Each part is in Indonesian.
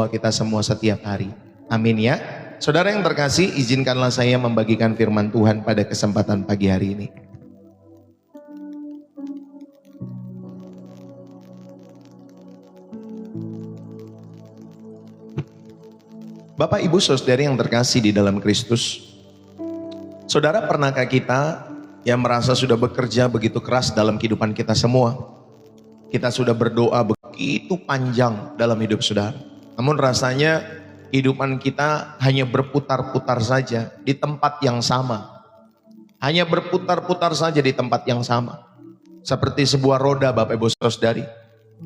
kita semua setiap hari. Amin ya. Saudara yang terkasih, izinkanlah saya membagikan firman Tuhan pada kesempatan pagi hari ini. Bapak, Ibu, Saudara yang terkasih di dalam Kristus, saudara, pernahkah kita yang merasa sudah bekerja begitu keras dalam kehidupan kita semua? Kita sudah berdoa begitu panjang dalam hidup saudara, namun rasanya kehidupan kita hanya berputar-putar saja di tempat yang sama. Hanya berputar-putar saja di tempat yang sama. Seperti sebuah roda, Bapak, Ibu, Saudari.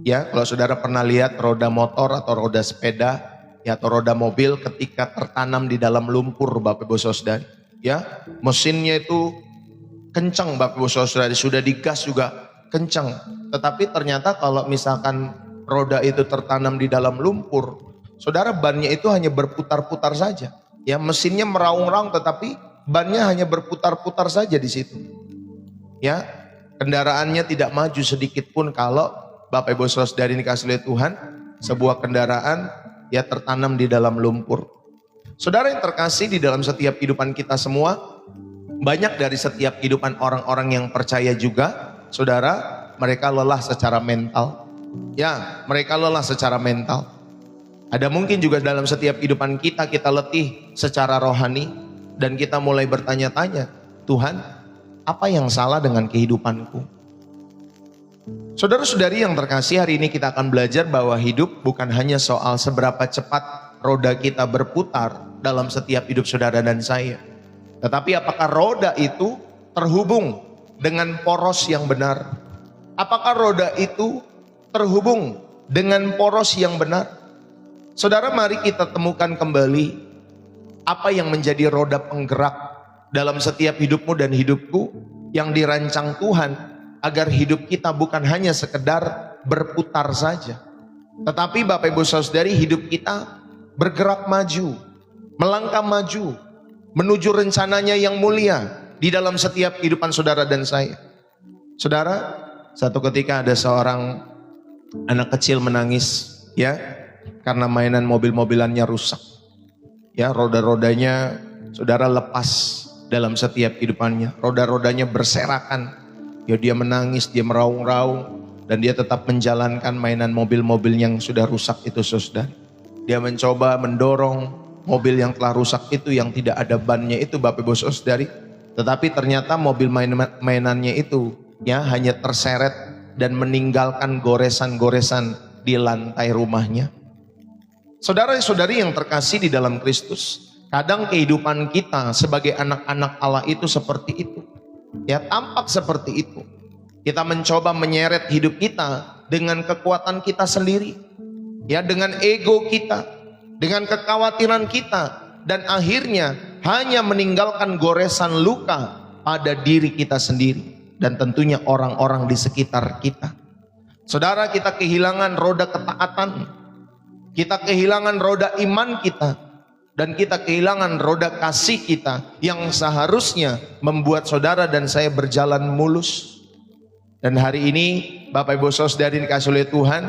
Ya, kalau saudara pernah lihat roda motor atau roda sepeda, ya, atau roda mobil ketika tertanam di dalam lumpur, Bapak, Ibu, Saudari. Ya, mesinnya itu kencang, Bapak, Ibu, Saudari, sudah digas juga kencang. Tetapi ternyata kalau misalkan roda itu tertanam di dalam lumpur, saudara, bannya itu hanya berputar-putar saja. Ya, mesinnya meraung-raung tetapi bannya hanya berputar-putar saja di situ. Ya, kendaraannya tidak maju sedikit pun kalau Bapak, Ibu, Saudari dikasih oleh Tuhan sebuah kendaraan ya tertanam di dalam lumpur. Saudara yang terkasih, di dalam setiap kehidupan kita semua, banyak dari setiap kehidupan orang-orang yang percaya juga, saudara, mereka lelah secara mental. Ya, mereka lelah secara mental. Ada mungkin juga dalam setiap kehidupan kita, kita letih secara rohani. Dan kita mulai bertanya-tanya, Tuhan, apa yang salah dengan kehidupanku? Saudara-saudari yang terkasih, hari ini kita akan belajar bahwa hidup bukan hanya soal seberapa cepat roda kita berputar dalam setiap hidup saudara dan saya. Tetapi apakah roda itu terhubung dengan poros yang benar? Apakah roda itu terhubung dengan poros yang benar? Saudara, mari kita temukan kembali apa yang menjadi roda penggerak dalam setiap hidupmu dan hidupku yang dirancang Tuhan agar hidup kita bukan hanya sekedar berputar saja. Tetapi Bapak, Ibu, Saudari, hidup kita bergerak maju, melangkah maju menuju rencananya yang mulia di dalam setiap kehidupan saudara dan saya. Saudara, satu ketika ada seorang anak kecil menangis ya karena mainan mobil-mobilannya rusak. Ya, roda-rodanya saudara lepas dalam setiap kehidupannya. Roda-rodanya berserakan. Ya, dia menangis, dia meraung-raung, dan dia tetap menjalankan mainan mobil-mobil yang sudah rusak itu, saudara. Dia mencoba mendorong mobil yang telah rusak itu, yang tidak ada bannya itu, Bapak, Ibu, Saudari. Tetapi ternyata mobil mainannya itu ya hanya terseret dan meninggalkan goresan-goresan di lantai rumahnya. Saudara-saudari yang terkasih di dalam Kristus, kadang kehidupan kita sebagai anak-anak Allah itu seperti itu. Ya, tampak seperti itu. Kita mencoba menyeret hidup kita dengan kekuatan kita sendiri. Ya, dengan ego kita, dengan kekhawatiran kita, dan akhirnya hanya meninggalkan goresan luka pada diri kita sendiri dan tentunya orang-orang di sekitar kita. Saudara, kita kehilangan roda ketaatan, kita kehilangan roda iman kita, dan kita kehilangan roda kasih kita yang seharusnya membuat saudara dan saya berjalan mulus. Dan hari ini Bapak, Ibu, Saudari dikasih oleh Tuhan,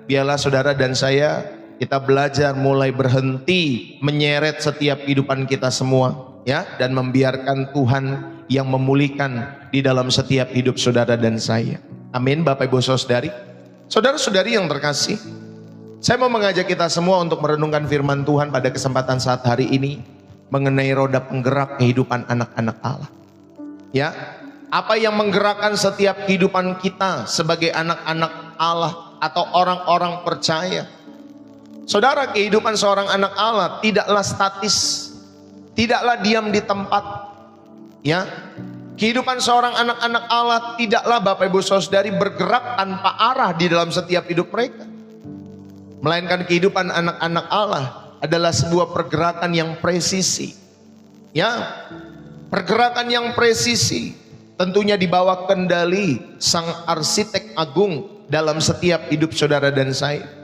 biarlah saudara dan saya kita belajar mulai berhenti menyeret setiap kehidupan kita semua ya, dan membiarkan Tuhan yang memulihkan di dalam setiap hidup saudara dan saya. Amin, Bapak, Ibu, Saudari. Saudara-saudari yang terkasih, saya mau mengajak kita semua untuk merenungkan firman Tuhan pada kesempatan saat hari ini mengenai roda penggerak kehidupan anak-anak Allah. Ya, apa yang menggerakkan setiap kehidupan kita sebagai anak-anak Allah atau orang-orang percaya? Saudara, kehidupan seorang anak Allah tidaklah statis, tidaklah diam di tempat. Ya, kehidupan seorang anak-anak Allah tidaklah, Bapak, Ibu, Saudari, bergerak tanpa arah di dalam setiap hidup mereka. Melainkan kehidupan anak-anak Allah adalah sebuah pergerakan yang presisi. Ya, pergerakan yang presisi, tentunya di bawah kendali Sang Arsitek Agung dalam setiap hidup saudara dan saya.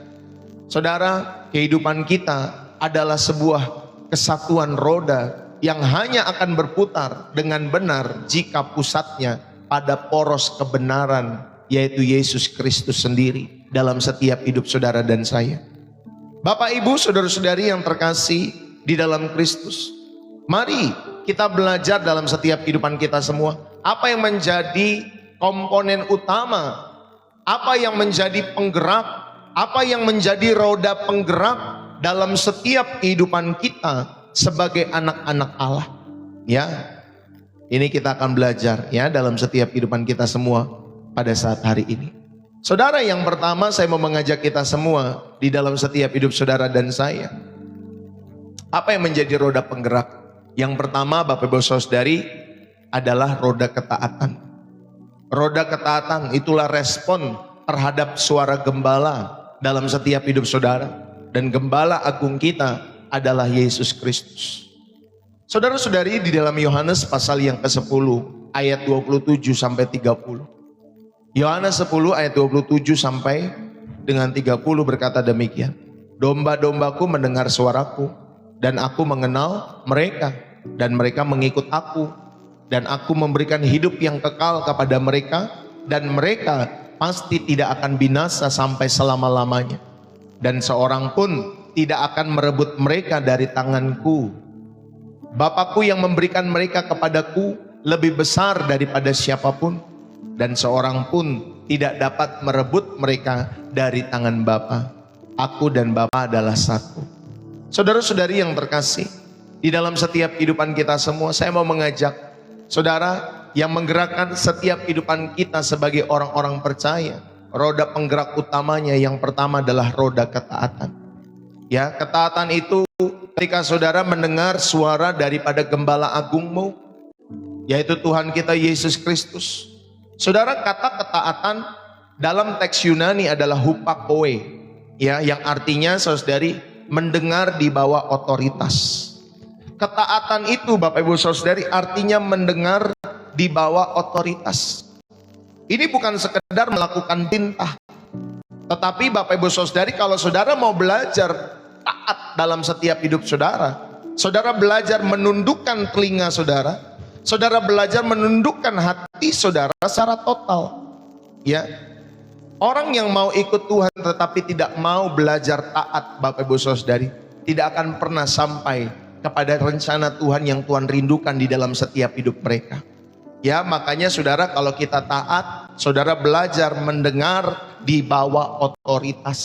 Saudara, kehidupan kita adalah sebuah kesatuan roda yang hanya akan berputar dengan benar jika pusatnya pada poros kebenaran, yaitu Yesus Kristus sendiri dalam setiap hidup saudara dan saya. Bapak, Ibu, saudara-saudari yang terkasih di dalam Kristus, mari kita belajar dalam setiap kehidupan kita semua. Apa yang menjadi komponen utama, apa yang menjadi penggerak, apa yang menjadi roda penggerak dalam setiap kehidupan kita sebagai anak-anak Allah. Ya, ini kita akan belajar ya dalam setiap kehidupan kita semua pada saat hari ini. Saudara, yang pertama saya mau mengajak kita semua di dalam setiap hidup saudara dan saya. Apa yang menjadi roda penggerak? Yang pertama, Bapak Ibu Saudari, adalah roda ketaatan. Roda ketaatan itulah respon terhadap suara gembala dalam setiap hidup saudara. Dan gembala agung kita adalah Yesus Kristus. Saudara-saudari, di dalam Yohanes pasal yang ke-10 ayat 27 sampai 30. Yohanes 10 ayat 27 sampai dengan 30 berkata demikian. Domba-dombaku mendengar suaraku, dan aku mengenal mereka, dan mereka mengikut aku, dan aku memberikan hidup yang kekal kepada mereka, dan mereka pasti tidak akan binasa sampai selama-lamanya, dan seorang pun tidak akan merebut mereka dari tanganku. Bapakku yang memberikan mereka kepadaku lebih besar daripada siapapun, dan seorang pun tidak dapat merebut mereka dari tangan Bapa. Aku dan Bapa adalah satu. Saudara-saudari yang terkasih, di dalam setiap kehidupan kita semua, saya mau mengajak saudara yang menggerakkan setiap kehidupan kita sebagai orang-orang percaya. Roda penggerak utamanya yang pertama adalah roda ketaatan. Ya, ketaatan itu ketika saudara mendengar suara daripada gembala agungmu, yaitu Tuhan kita Yesus Kristus. Saudara, kata ketaatan dalam teks Yunani adalah hupakoe, ya, yang artinya saudari mendengar di bawah otoritas. Ketaatan itu Bapak Ibu Saudari artinya mendengar di bawah otoritas. Ini bukan sekedar melakukan perintah, tetapi Bapak Ibu Saudari, kalau saudara mau belajar taat dalam setiap hidup saudara, saudara belajar menundukkan telinga saudara, saudara belajar menundukkan hati saudara secara total. Ya, orang yang mau ikut Tuhan tetapi tidak mau belajar taat, Bapak Ibu Saudari, tidak akan pernah sampai kepada rencana Tuhan yang Tuhan rindukan di dalam setiap hidup mereka. Ya, makanya saudara, kalau kita taat, saudara belajar mendengar di bawah otoritas.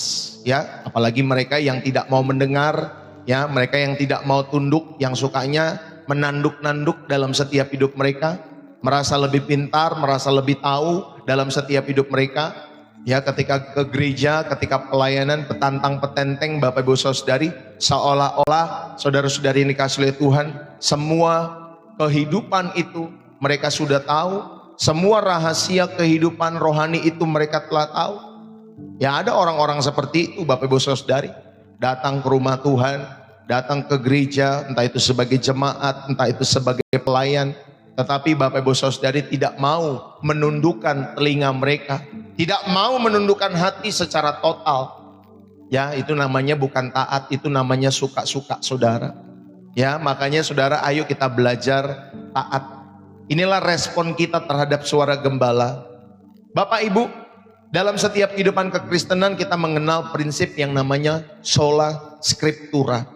Ya, apalagi mereka yang tidak mau mendengar, ya, mereka yang tidak mau tunduk, yang sukanya menanduk-nanduk dalam setiap hidup mereka, merasa lebih pintar, merasa lebih tahu dalam setiap hidup mereka. Ya, ketika ke gereja, ketika pelayanan, petantang petenteng, Bapak Ibu Saudari, seolah-olah saudara-saudari ini dikasih oleh Tuhan, semua kehidupan itu mereka sudah tahu, semua rahasia kehidupan rohani itu mereka telah tahu. Ya, ada orang-orang seperti itu, Bapak Ibu Saudari, datang ke rumah Tuhan, datang ke gereja, entah itu sebagai jemaat, entah itu sebagai pelayan, tetapi Bapak Ibu Saudari tidak mau menundukkan telinga mereka, tidak mau menundukkan hati secara total. Ya, itu namanya bukan taat, itu namanya suka-suka saudara. Ya, makanya saudara, ayo kita belajar taat. Inilah respon kita terhadap suara gembala. Bapak Ibu, dalam setiap kehidupan kekristenan kita mengenal prinsip yang namanya sola scriptura.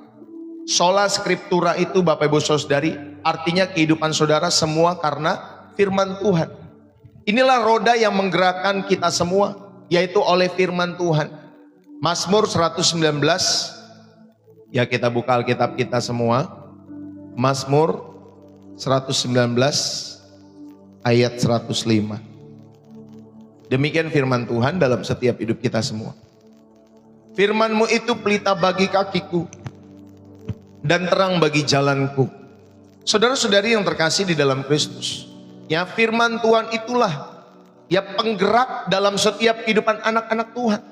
Sola scriptura itu Bapak Ibu Saudari artinya kehidupan saudara semua karena firman Tuhan. Inilah roda yang menggerakkan kita semua, yaitu oleh firman Tuhan. Mazmur 119, ya, kita buka Alkitab kita semua. Mazmur 119 ayat 105. Demikian firman Tuhan dalam setiap hidup kita semua. Firman-Mu itu pelita bagi kakiku dan terang bagi jalanku. Saudara-saudari yang terkasih di dalam Kristus, ya, firman Tuhan itulah ya penggerak dalam setiap kehidupan anak-anak Tuhan.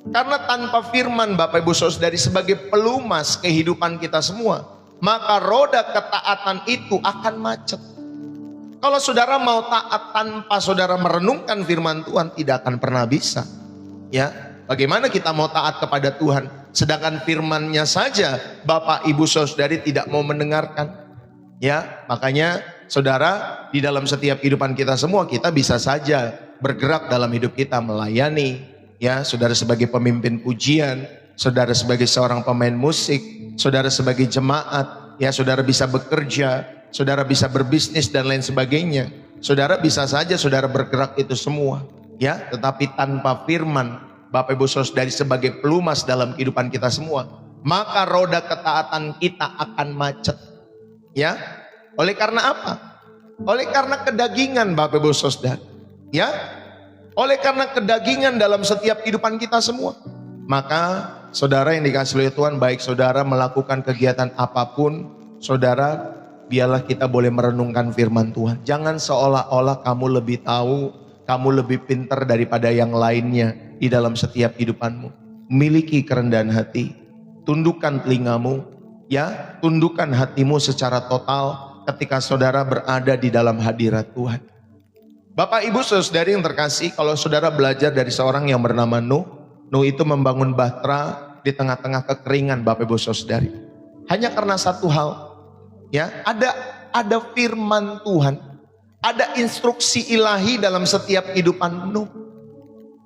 Karena tanpa firman, Bapak Ibu Saudari, sebagai pelumas kehidupan kita semua, maka roda ketaatan itu akan macet. Kalau saudara mau taat tanpa saudara merenungkan firman Tuhan, tidak akan pernah bisa. Ya, bagaimana kita mau taat kepada Tuhan sedangkan firman-Nya saja Bapak Ibu Saudari tidak mau mendengarkan? Ya, makanya saudara, di dalam setiap kehidupan kita semua, kita bisa saja bergerak dalam hidup kita melayani, ya, saudara sebagai pemimpin pujian, saudara sebagai seorang pemain musik, saudara sebagai jemaat, ya saudara bisa bekerja, saudara bisa berbisnis dan lain sebagainya. Saudara bisa saja saudara bergerak itu semua, ya, tetapi tanpa firman Bapak Ibu Saudari sebagai pelumas dalam kehidupan kita semua, maka roda ketaatan kita akan macet. Ya, oleh karena apa? Oleh karena kedagingan Bapak Ibu Saudari. Ya, oleh karena kedagingan dalam setiap kehidupan kita semua. Maka saudara yang dikasih oleh Tuhan, baik saudara melakukan kegiatan apapun, saudara biarlah kita boleh merenungkan firman Tuhan. Jangan seolah-olah kamu lebih tahu, kamu lebih pintar daripada yang lainnya di dalam setiap kehidupanmu. Miliki kerendahan hati, tundukkan telingamu, ya, tundukkan hatimu secara total ketika saudara berada di dalam hadirat Tuhan. Bapak Ibu Saudari yang terkasih, kalau saudara belajar dari seorang yang bernama Nuh itu membangun bahtera di tengah-tengah kekeringan Bapak Ibu Saudari. Hanya karena satu hal, ya, ada firman Tuhan, ada instruksi ilahi dalam setiap kehidupan Nuh.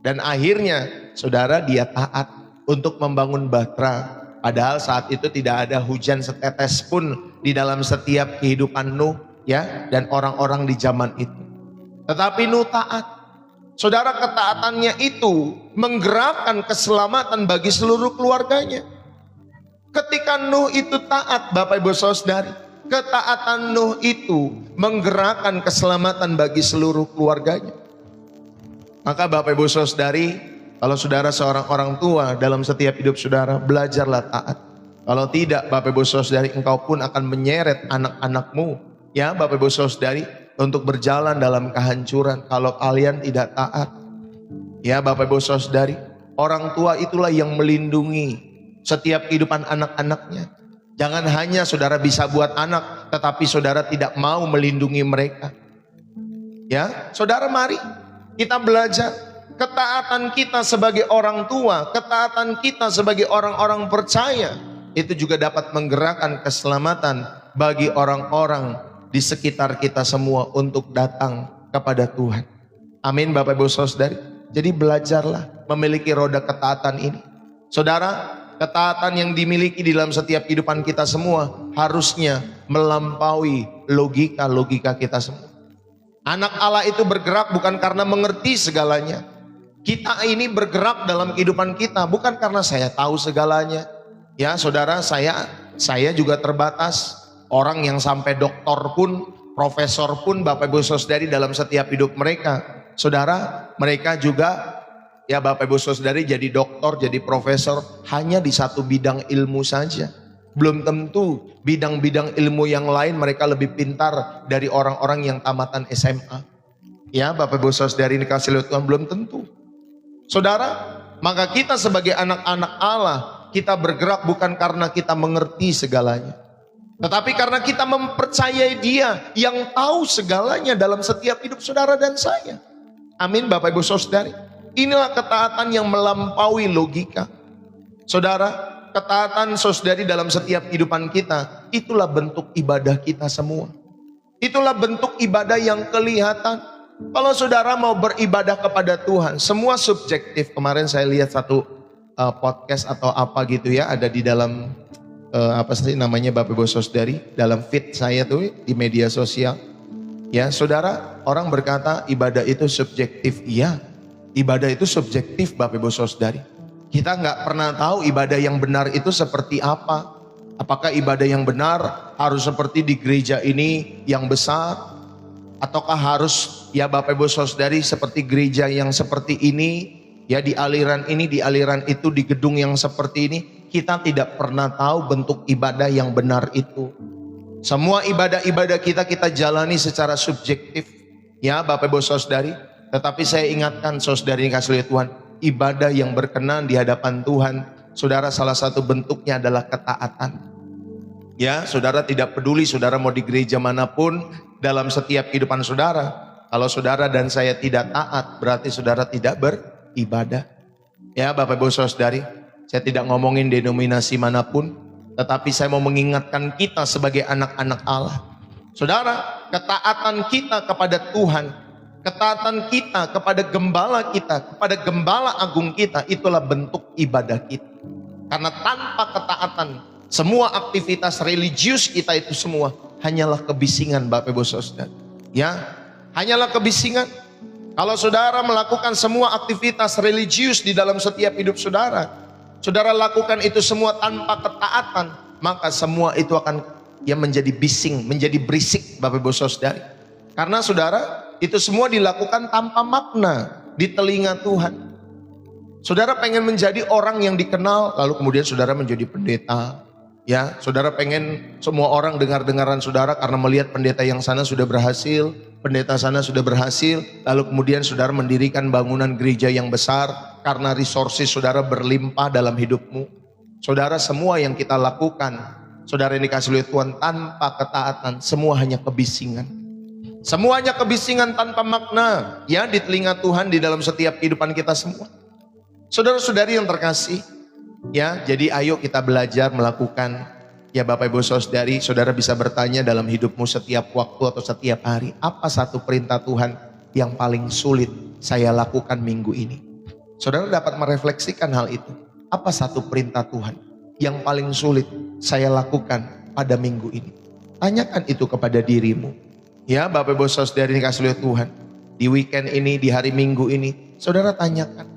Dan akhirnya saudara dia taat untuk membangun bahtera. Padahal saat itu tidak ada hujan setetes pun di dalam setiap kehidupan Nuh, ya, dan orang-orang di zaman itu. Tetapi Nuh taat. Saudara, ketaatannya itu menggerakkan keselamatan bagi seluruh keluarganya. Ketika Nuh itu taat, Bapak Ibu Saudari, ketaatan Nuh itu menggerakkan keselamatan bagi seluruh keluarganya. Maka Bapak Ibu Saudari, kalau saudara seorang orang tua dalam setiap hidup saudara, belajarlah taat. Kalau tidak, Bapak Ibu Saudari, engkau pun akan menyeret anak-anakmu, ya Bapak Ibu Saudari, untuk berjalan dalam kehancuran kalau kalian tidak taat. Ya Bapak Ibu Saudari, orang tua itulah yang melindungi setiap kehidupan anak-anaknya. Jangan hanya saudara bisa buat anak, tetapi saudara tidak mau melindungi mereka. Ya, saudara, mari kita belajar ketaatan kita sebagai orang tua, ketaatan kita sebagai orang-orang percaya, itu juga dapat menggerakkan keselamatan bagi orang-orang di sekitar kita semua untuk datang kepada Tuhan. Amin Bapak Ibu Saudari. Jadi belajarlah memiliki roda ketaatan ini. Saudara, ketaatan yang dimiliki di dalam setiap kehidupan kita semua harusnya melampaui logika-logika kita semua. Anak Allah itu bergerak bukan karena mengerti segalanya. Kita ini bergerak dalam kehidupan kita bukan karena saya tahu segalanya. Ya saudara, saya juga terbatas. Orang yang sampai doktor pun, profesor pun, Bapak Ibu Saudari, dalam setiap hidup mereka, saudara, mereka juga, ya Bapak Ibu Saudari, jadi doktor, jadi profesor hanya di satu bidang ilmu saja. Belum tentu bidang-bidang ilmu yang lain mereka lebih pintar dari orang-orang yang tamatan SMA. Ya Bapak Ibu Saudari dikasih oleh Tuhan, belum tentu. Saudara, maka kita sebagai anak-anak Allah, kita bergerak bukan karena kita mengerti segalanya, tetapi karena kita mempercayai Dia yang tahu segalanya dalam setiap hidup saudara dan saya. Amin Bapak Ibu Saudari. Inilah ketaatan yang melampaui logika. Saudara, ketaatan saudari dalam setiap kehidupan kita, itulah bentuk ibadah kita semua. Itulah bentuk ibadah yang kelihatan. Kalau saudara mau beribadah kepada Tuhan, semua subjektif. Kemarin saya lihat satu podcast atau apa gitu ya, ada di dalam apa sih namanya Bapak Ibu Saudari, dalam feed saya tuh di media sosial. Ya saudara, orang berkata ibadah itu subjektif. Iya, ibadah itu subjektif Bapak Ibu Saudari. Kita nggak pernah tahu ibadah yang benar itu seperti apa. Apakah ibadah yang benar harus seperti di gereja ini yang besar, ataukah harus ya Bapak Ibu Saudari seperti gereja yang seperti ini, ya di aliran ini, di aliran itu, di gedung yang seperti ini. Kita tidak pernah tahu bentuk ibadah yang benar itu. Semua ibadah-ibadah kita jalani secara subjektif, ya Bapak Ibu Saudari. Tetapi saya ingatkan saudari kasih oleh Tuhan, ibadah yang berkenan di hadapan Tuhan, saudara, salah satu bentuknya adalah ketaatan. Ya, saudara, tidak peduli saudara mau di gereja manapun, dalam setiap kehidupan saudara, kalau saudara dan saya tidak taat, berarti saudara tidak beribadah. Ya Bapak Ibu Saudari, saya tidak ngomongin denominasi manapun, tetapi saya mau mengingatkan kita sebagai anak-anak Allah. Saudara, ketaatan kita kepada Tuhan, ketaatan kita kepada gembala kita, kepada gembala agung kita, itulah bentuk ibadah kita. Karena tanpa ketaatan, semua aktivitas religius kita itu semua hanyalah kebisingan, Bapak Ibu Saudara. Ya, hanyalah kebisingan. Kalau saudara melakukan semua aktivitas religius di dalam setiap hidup saudara, saudara lakukan itu semua tanpa ketaatan, maka semua itu akan menjadi bising, menjadi berisik, Bapak Ibu Saudara. Karena saudara, itu semua dilakukan tanpa makna di telinga Tuhan. Saudara pengen menjadi orang yang dikenal, lalu kemudian saudara menjadi pendeta. Ya, saudara pengen semua orang dengar-dengaran saudara karena melihat pendeta yang sana sudah berhasil, pendeta sana sudah berhasil, lalu kemudian saudara mendirikan bangunan gereja yang besar karena resources saudara berlimpah dalam hidupmu. Saudara, semua yang kita lakukan, saudara yang dikasih oleh Tuhan tanpa ketaatan, semua hanya kebisingan. Semuanya kebisingan tanpa makna, ya, di telinga Tuhan di dalam setiap kehidupan kita semua. Saudara-saudari yang terkasih, ya, jadi ayo kita belajar melakukan, ya Bapak Ibu Saudari, saudara bisa bertanya dalam hidupmu setiap waktu atau setiap hari, apa satu perintah Tuhan yang paling sulit saya lakukan minggu ini? Saudara dapat merefleksikan hal itu. Apa satu perintah Tuhan yang paling sulit saya lakukan pada minggu ini? Tanyakan itu kepada dirimu. Ya Bapak Ibu Saudari dikasih oleh Tuhan, di weekend ini, di hari Minggu ini, saudara tanyakan.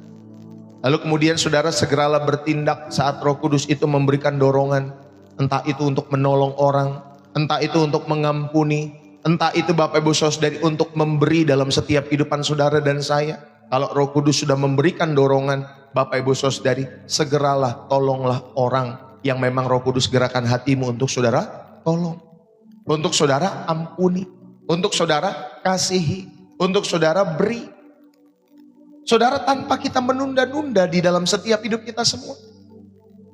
Lalu kemudian saudara segeralah bertindak saat Roh Kudus itu memberikan dorongan. Entah itu untuk menolong orang, entah itu untuk mengampuni, entah itu Bapak Ibu Saudari untuk memberi dalam setiap kehidupan saudara dan saya. Kalau Roh Kudus sudah memberikan dorongan, Bapak Ibu Saudari, segeralah tolonglah orang yang memang Roh Kudus gerakan hatimu untuk saudara tolong. Untuk saudara ampuni, untuk saudara kasihi, untuk saudara beri. Saudara, tanpa kita menunda-nunda di dalam setiap hidup kita semua.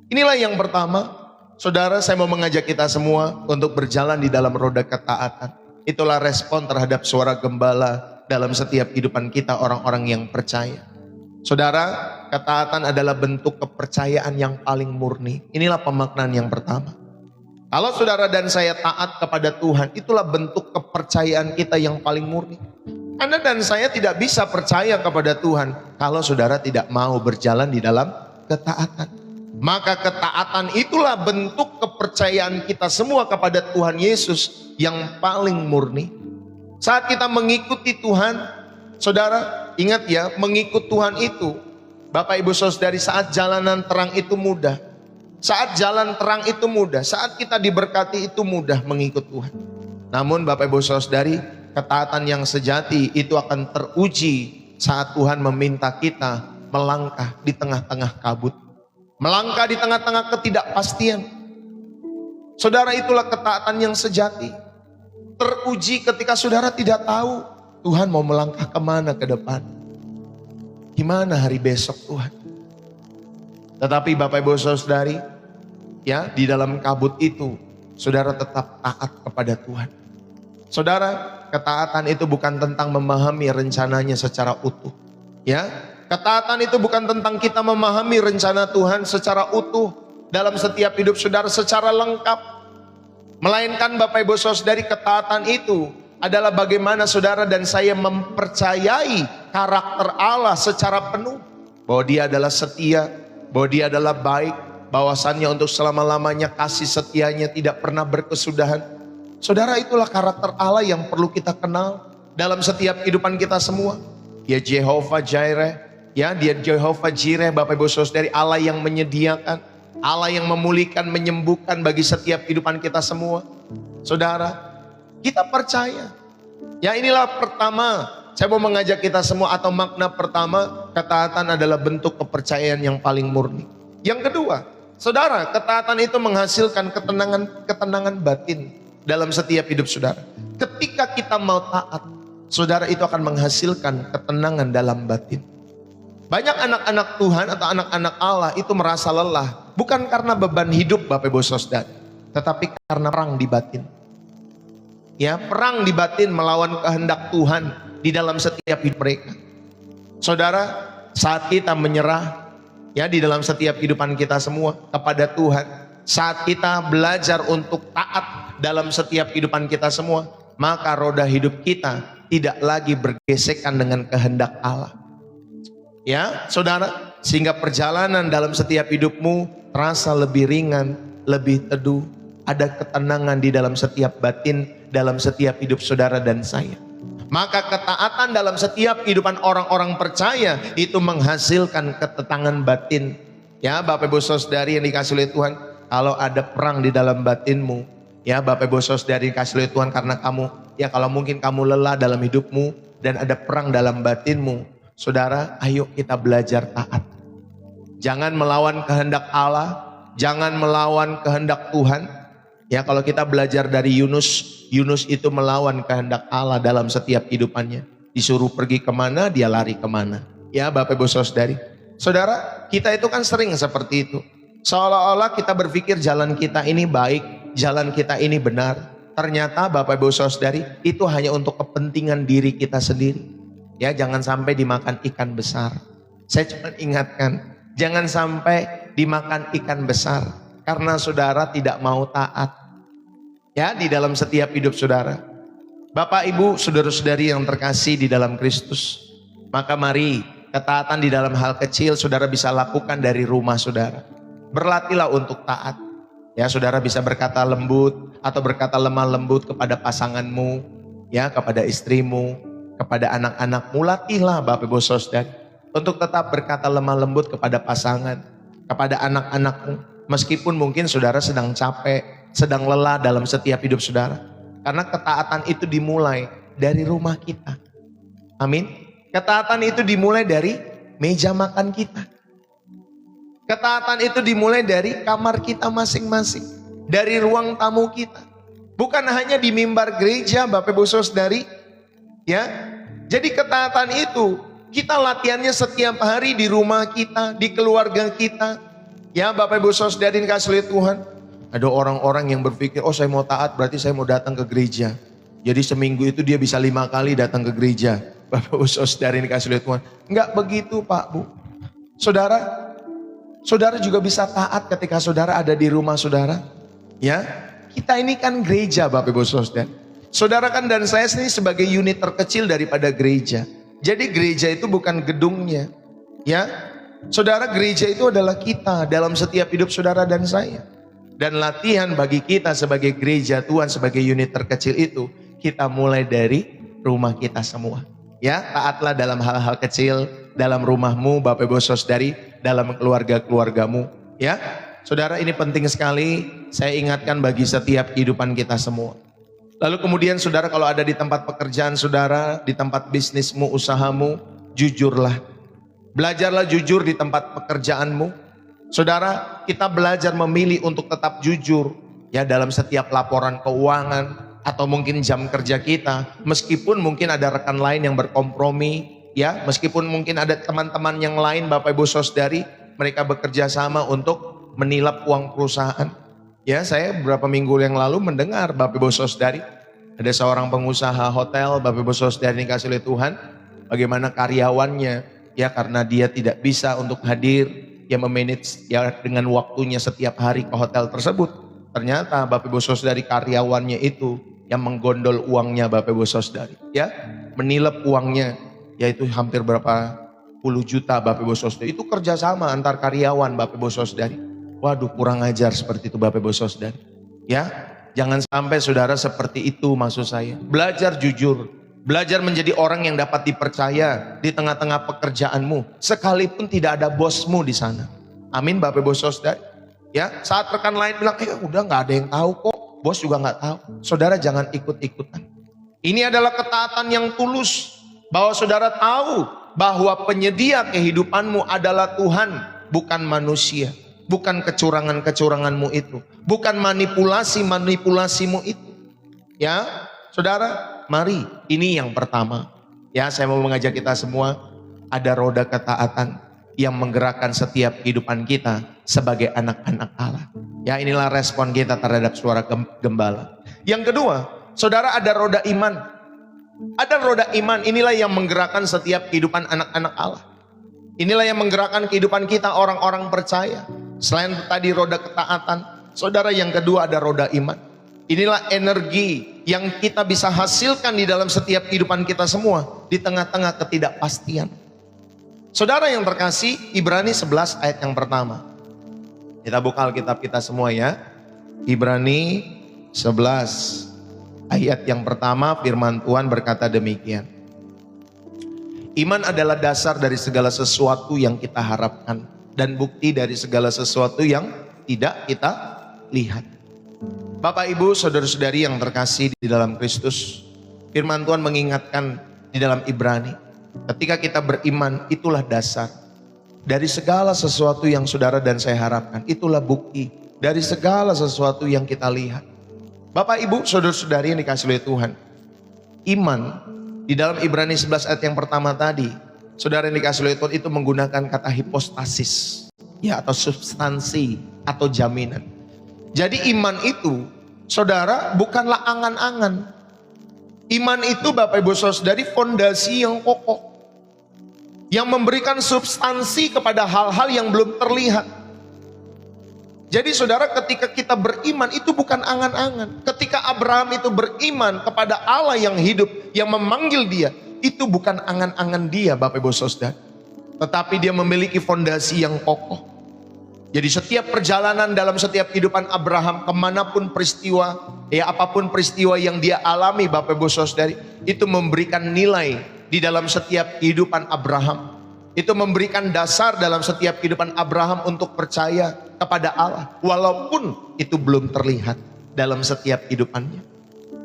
Inilah yang pertama. Saudara, saya mau mengajak kita semua untuk berjalan di dalam roda ketaatan. Itulah respon terhadap suara gembala dalam setiap kehidupan kita, orang-orang yang percaya. Saudara, ketaatan adalah bentuk kepercayaan yang paling murni. Inilah pemaknaan yang pertama. Kalau saudara dan saya taat kepada Tuhan, itulah bentuk kepercayaan kita yang paling murni. Anda dan saya tidak bisa percaya kepada Tuhan kalau saudara tidak mau berjalan di dalam ketaatan. Maka ketaatan itulah bentuk kepercayaan kita semua kepada Tuhan Yesus yang paling murni. Saat kita mengikuti Tuhan, saudara ingat ya, mengikut Tuhan itu, Bapak Ibu Saudari, saat jalanan terang itu mudah. Saat jalan terang itu mudah, saat kita diberkati itu mudah mengikut Tuhan. Namun Bapak Ibu Saudari, ketaatan yang sejati itu akan teruji saat Tuhan meminta kita melangkah di tengah-tengah kabut. Melangkah di tengah-tengah ketidakpastian. Saudara, itulah ketaatan yang sejati. Teruji ketika saudara tidak tahu Tuhan mau melangkah kemana ke depan. Gimana hari besok Tuhan. Tetapi Bapak Ibu Saudari, ya, di dalam kabut itu saudara tetap taat kepada Tuhan. Saudara, ketaatan itu bukan tentang memahami rencananya secara utuh. Ya, ketaatan itu bukan tentang kita memahami rencana Tuhan secara utuh dalam setiap hidup saudara secara lengkap. Melainkan Bapak Ibu Saudari, ketaatan itu adalah bagaimana saudara dan saya mempercayai karakter Allah secara penuh. Bahwa Dia adalah setia, bahwa Dia adalah baik, bahwasannya untuk selama-lamanya kasih setianya tidak pernah berkesudahan. Saudara, itulah karakter Allah yang perlu kita kenal dalam setiap kehidupan kita semua. Dia Jehovah Jireh, ya, Dia Jehovah Jireh, Bapak Ibu Saudari, Allah yang menyediakan, Allah yang memulihkan, menyembuhkan bagi setiap kehidupan kita semua. Saudara, kita percaya. Ya, inilah pertama, saya mau mengajak kita semua, atau makna pertama, ketaatan adalah bentuk kepercayaan yang paling murni. Yang kedua, saudara, ketaatan itu menghasilkan ketenangan batin dalam setiap hidup saudara. Ketika kita mau taat, saudara, itu akan menghasilkan ketenangan dalam batin. Banyak anak-anak Tuhan atau anak-anak Allah itu merasa lelah, bukan karena beban hidup Bapak Ibu Saudara, tetapi karena perang di batin. Ya, perang di batin melawan kehendak Tuhan di dalam setiap hidup mereka. Saudara, saat kita menyerah, ya, di dalam setiap kehidupan kita semua kepada Tuhan, saat kita belajar untuk taat dalam setiap kehidupan kita semua, maka roda hidup kita tidak lagi bergesekan dengan kehendak Allah. Ya, saudara, sehingga perjalanan dalam setiap hidupmu terasa lebih ringan, lebih teduh. Ada ketenangan di dalam setiap batin, dalam setiap hidup saudara dan saya. Maka ketaatan dalam setiap kehidupan orang-orang percaya itu menghasilkan ketenangan batin. Ya Bapak Ibu Saudari yang dikasih oleh Tuhan, kalau ada perang di dalam batinmu, ya Bapak Ibu Saudari dikasih oleh Tuhan karena kamu, ya kalau mungkin kamu lelah dalam hidupmu dan ada perang dalam batinmu, saudara, ayo kita belajar taat. Jangan melawan kehendak Allah, jangan melawan kehendak Tuhan. Ya kalau kita belajar dari Yunus, Yunus itu melawan kehendak Allah dalam setiap kehidupannya. Disuruh pergi kemana, dia lari kemana. Ya Bapak Ibu Saudari. Saudara, kita itu kan sering seperti itu. Seolah-olah kita berpikir jalan kita ini baik, jalan kita ini benar. Ternyata Bapak Ibu Saudari, itu hanya untuk kepentingan diri kita sendiri. Ya jangan sampai dimakan ikan besar. Saya cuma ingatkan, jangan sampai dimakan ikan besar. Karena saudara tidak mau taat. Ya di dalam setiap hidup saudara. Bapak Ibu saudara-saudari yang terkasih di dalam Kristus. Maka mari ketaatan di dalam hal kecil saudara bisa lakukan dari rumah saudara. Berlatihlah untuk taat. Ya saudara bisa berkata lembut atau berkata lemah lembut kepada pasanganmu. Ya kepada istrimu, kepada anak-anakmu. Latihlah Bapak Ibu saudari. Untuk tetap berkata lemah lembut kepada pasangan. Kepada anak-anakmu. Meskipun mungkin saudara sedang capek, sedang lelah dalam setiap hidup saudara. Karena ketaatan itu dimulai dari rumah kita. Amin. Ketaatan itu dimulai dari meja makan kita. Ketaatan itu dimulai dari kamar kita masing-masing. Dari ruang tamu kita. Bukan hanya di mimbar gereja Bapak Ibu Saudari. Ya. Jadi ketaatan itu kita latihannya setiap hari di rumah kita, di keluarga kita. Ya Bapak Ibu Saudari dikasih oleh Tuhan. Ada orang-orang yang berpikir, oh saya mau taat berarti saya mau datang ke gereja. Jadi seminggu itu dia bisa 5 kali datang ke gereja. Bapak Ibu Saudari dikasih oleh Tuhan. Enggak begitu Pak Bu. Saudara, saudara juga bisa taat ketika saudara ada di rumah saudara. Ya, kita ini kan gereja Bapak Ibu Saudari. Saudara kan dan saya sendiri sebagai unit terkecil daripada gereja. Jadi gereja itu bukan gedungnya. Ya, saudara, gereja itu adalah kita dalam setiap hidup saudara dan saya. Dan latihan bagi kita sebagai gereja Tuhan, sebagai unit terkecil itu, kita mulai dari rumah kita semua. Ya, taatlah dalam hal-hal kecil, dalam rumahmu Bapak Ibu Saudari, dalam keluarga-keluargamu. Ya, saudara, ini penting sekali, saya ingatkan bagi setiap kehidupan kita semua. Lalu kemudian saudara, kalau ada di tempat pekerjaan saudara, di tempat bisnismu, usahamu, jujurlah. Belajarlah jujur di tempat pekerjaanmu. Saudara, kita belajar memilih untuk tetap jujur. Ya dalam setiap laporan keuangan. Atau mungkin jam kerja kita. Meskipun mungkin ada rekan lain yang berkompromi. Ya, meskipun mungkin ada teman-teman yang lain Bapak Ibu Saudari. Mereka bekerja sama untuk menilap uang perusahaan. Ya, saya beberapa minggu yang lalu mendengar Bapak Ibu Saudari. Ada seorang pengusaha hotel Bapak Ibu Saudari dikasih oleh Tuhan. Bagaimana karyawannya. Ya karena dia tidak bisa untuk hadir, ya memanage ya dengan waktunya setiap hari ke hotel tersebut. Ternyata Bapak Ibu Saudari karyawannya itu yang menggondol uangnya Bapak Ibu Saudari. Ya menilap uangnya, yaitu hampir berapa puluh juta Bapak Ibu Saudari. Itu kerjasama antar karyawan Bapak Ibu Saudari. Waduh kurang ajar seperti itu Bapak Ibu Saudari. Ya jangan sampai saudara seperti itu maksud saya. Belajar jujur. Belajar menjadi orang yang dapat dipercaya di tengah-tengah pekerjaanmu. Sekalipun tidak ada bosmu di sana. Amin Bapak Ibu Saudari. Ya, saat rekan lain bilang, udah gak ada yang tahu kok. Bos juga gak tahu. Saudara jangan ikut-ikutan. Ini adalah ketaatan yang tulus. Bahwa saudara tahu bahwa penyedia kehidupanmu adalah Tuhan. Bukan manusia. Bukan kecurangan-kecuranganmu itu. Bukan manipulasi-manipulasimu itu. Ya, saudara. Mari, ini yang pertama. Ya, saya mau mengajak kita semua, ada roda ketaatan yang menggerakkan setiap kehidupan kita sebagai anak-anak Allah. Ya, inilah respon kita terhadap suara gembala. Yang kedua, saudara, ada roda iman. Ada roda iman, inilah yang menggerakkan setiap kehidupan anak-anak Allah. Inilah yang menggerakkan kehidupan kita orang-orang percaya. Selain tadi roda ketaatan, saudara, yang kedua ada roda iman. Inilah energi yang kita bisa hasilkan di dalam setiap kehidupan kita semua. Di tengah-tengah ketidakpastian. Saudara yang terkasih, Ibrani 11 ayat yang pertama. Kita buka Alkitab kita semua ya. Ibrani 11 ayat yang pertama, firman Tuhan berkata demikian. Iman adalah dasar dari segala sesuatu yang kita harapkan dan bukti dari segala sesuatu yang tidak kita lihat. Bapak, Ibu, saudara-saudari yang terkasih di dalam Kristus, firman Tuhan mengingatkan di dalam Ibrani, ketika kita beriman, itulah dasar dari segala sesuatu yang saudara dan saya harapkan. Itulah bukti dari segala sesuatu yang kita lihat. Bapak, Ibu, saudara-saudari yang dikasihi oleh Tuhan, iman di dalam Ibrani 11 ayat yang pertama tadi, saudara yang dikasihi oleh Tuhan, itu menggunakan kata hipostasis, ya, atau substansi atau jaminan. Jadi iman itu, saudara, bukanlah angan-angan. Iman itu, Bapak Ibu saudari, fondasi yang kokoh, yang memberikan substansi kepada hal-hal yang belum terlihat. Jadi saudara, ketika kita beriman itu bukan angan-angan. Ketika Abraham itu beriman kepada Allah yang hidup, yang memanggil dia, itu bukan angan-angan dia, Bapak Ibu saudara, tetapi dia memiliki fondasi yang kokoh. Jadi setiap perjalanan dalam setiap kehidupan Abraham, kemanapun peristiwa, ya apapun peristiwa yang dia alami, Bapak Ibu saudari, itu memberikan nilai di dalam setiap kehidupan Abraham. Itu memberikan dasar dalam setiap kehidupan Abraham untuk percaya kepada Allah, walaupun itu belum terlihat dalam setiap kehidupannya.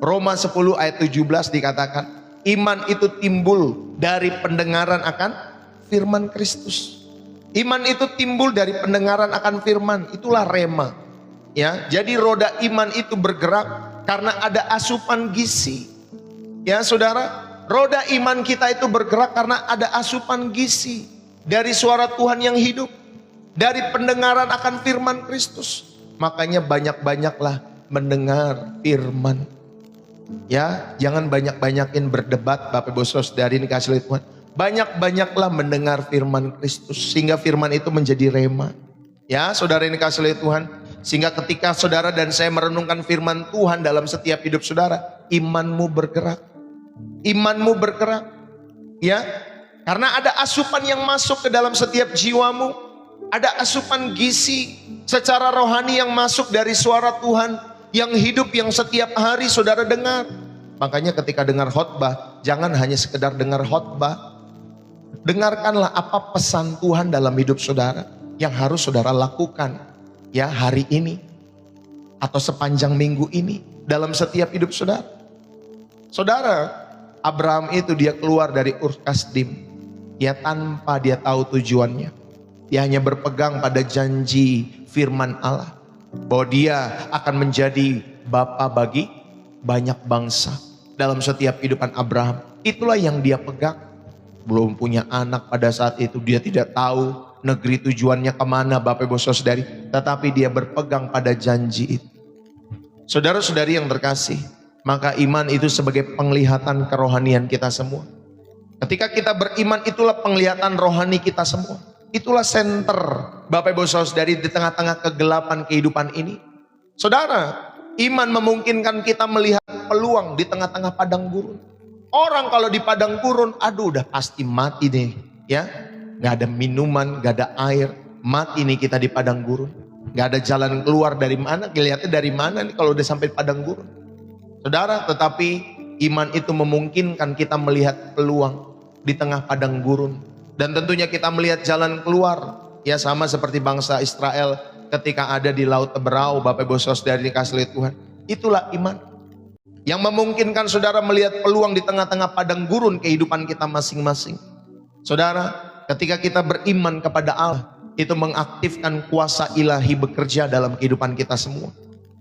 Roma 10 ayat 17 dikatakan, iman itu timbul dari pendengaran akan firman Kristus. Iman itu timbul dari pendengaran akan firman, itulah rema. Ya, jadi roda iman itu bergerak karena ada asupan gizi. Ya, saudara, roda iman kita itu bergerak karena ada asupan gizi dari suara Tuhan yang hidup, dari pendengaran akan firman Kristus. Makanya banyak-banyaklah mendengar firman. Ya, jangan banyak-banyakin berdebat, Bapak Ibu saudari ini kasih Tuhan. Banyak-banyaklah mendengar firman Kristus sehingga firman itu menjadi rema. Ya, saudara ini kasih Tuhan, sehingga ketika saudara dan saya merenungkan firman Tuhan dalam setiap hidup saudara, imanmu bergerak. Imanmu bergerak. Ya, karena ada asupan yang masuk ke dalam setiap jiwamu. Ada asupan gizi secara rohani yang masuk dari suara Tuhan yang hidup, yang setiap hari saudara dengar. Makanya ketika dengar khotbah, jangan hanya sekedar dengar khotbah. Dengarkanlah apa pesan Tuhan dalam hidup saudara yang harus saudara lakukan, ya, hari ini atau sepanjang minggu ini dalam setiap hidup saudara. Saudara, Abraham itu dia keluar dari Ur Kasdim, ya, tanpa dia tahu tujuannya. Dia hanya berpegang pada janji firman Allah bahwa dia akan menjadi bapa bagi banyak bangsa dalam setiap kehidupan Abraham. Itulah yang dia pegang. Belum punya anak pada saat itu, dia tidak tahu negeri tujuannya kemana, Bapak Ibu saudari, tetapi dia berpegang pada janji itu. Saudara-saudari yang terkasih, maka iman itu sebagai penglihatan kerohanian kita semua. Ketika kita beriman, itulah penglihatan rohani kita semua. Itulah center, Bapak Ibu saudari, di tengah-tengah kegelapan kehidupan ini. Saudara, iman memungkinkan kita melihat peluang di tengah-tengah padang gurun. Orang kalau di padang gurun, aduh udah pasti mati deh, ya. Gak ada minuman, gak ada air, mati nih kita di padang gurun. Gak ada jalan keluar dari mana, lihatnya dari mana nih kalau udah sampai padang gurun. Saudara, tetapi iman itu memungkinkan kita melihat peluang di tengah padang gurun. Dan tentunya kita melihat jalan keluar, ya, sama seperti bangsa Israel ketika ada di Laut Teberau, Bapak Ibu saudari dikasihi Tuhan. Itulah iman yang memungkinkan saudara melihat peluang di tengah-tengah padang gurun kehidupan kita masing-masing. Saudara, ketika kita beriman kepada Allah, itu mengaktifkan kuasa ilahi bekerja dalam kehidupan kita semua.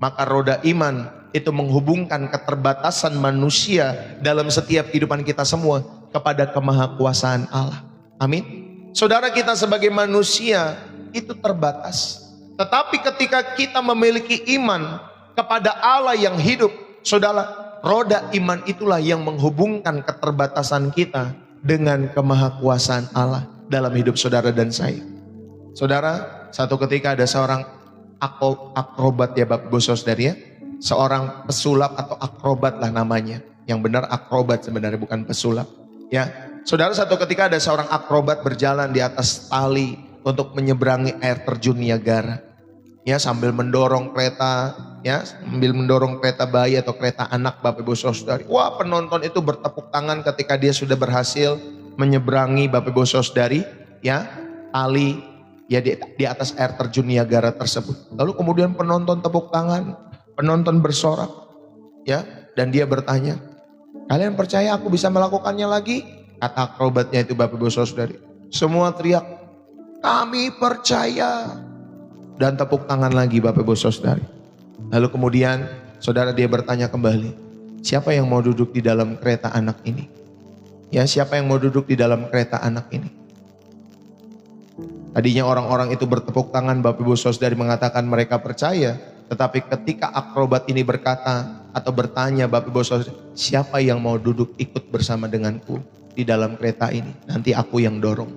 Maka roda iman itu menghubungkan keterbatasan manusia dalam setiap kehidupan kita semua kepada kemahakuasaan Allah. Amin. Saudara, kita sebagai manusia itu terbatas. Tetapi ketika kita memiliki iman kepada Allah yang hidup, saudara, roda iman itulah yang menghubungkan keterbatasan kita dengan kemahakuasaan Allah dalam hidup saudara dan saya. Saudara, satu ketika ada seorang akrobat, ya Bapak Ibu saudari, ya, seorang pesulap atau akrobat lah namanya. Yang benar akrobat sebenarnya, bukan pesulap. Ya, Saudara, satu ketika ada seorang akrobat berjalan di atas tali untuk menyeberangi air terjun Niagara. Ya, sambil mendorong kereta, ya, sambil mendorong kereta bayi atau kereta anak, Bapak Ibu Saudari. Wah, penonton itu bertepuk tangan ketika dia sudah berhasil menyeberangi, Bapak Ibu Saudari, ya, tali ya di atas air terjun Niagara tersebut. Lalu kemudian penonton tepuk tangan, penonton bersorak, ya, dan dia bertanya, "Kalian percaya aku bisa melakukannya lagi?" Kata akrobatnya itu, Bapak Ibu Saudari. Semua teriak, "Kami percaya." Dan tepuk tangan lagi, Bapak Ibu Saudari. Lalu kemudian saudara, dia bertanya kembali, siapa yang mau duduk di dalam kereta anak ini? Ya, siapa yang mau duduk di dalam kereta anak ini? Tadinya orang-orang itu bertepuk tangan, Bapak Ibu Saudari, mengatakan mereka percaya. Tetapi ketika akrobat ini berkata atau bertanya, Bapak Ibu Saudari, siapa yang mau duduk ikut bersama denganku di dalam kereta ini? Nanti aku yang dorong.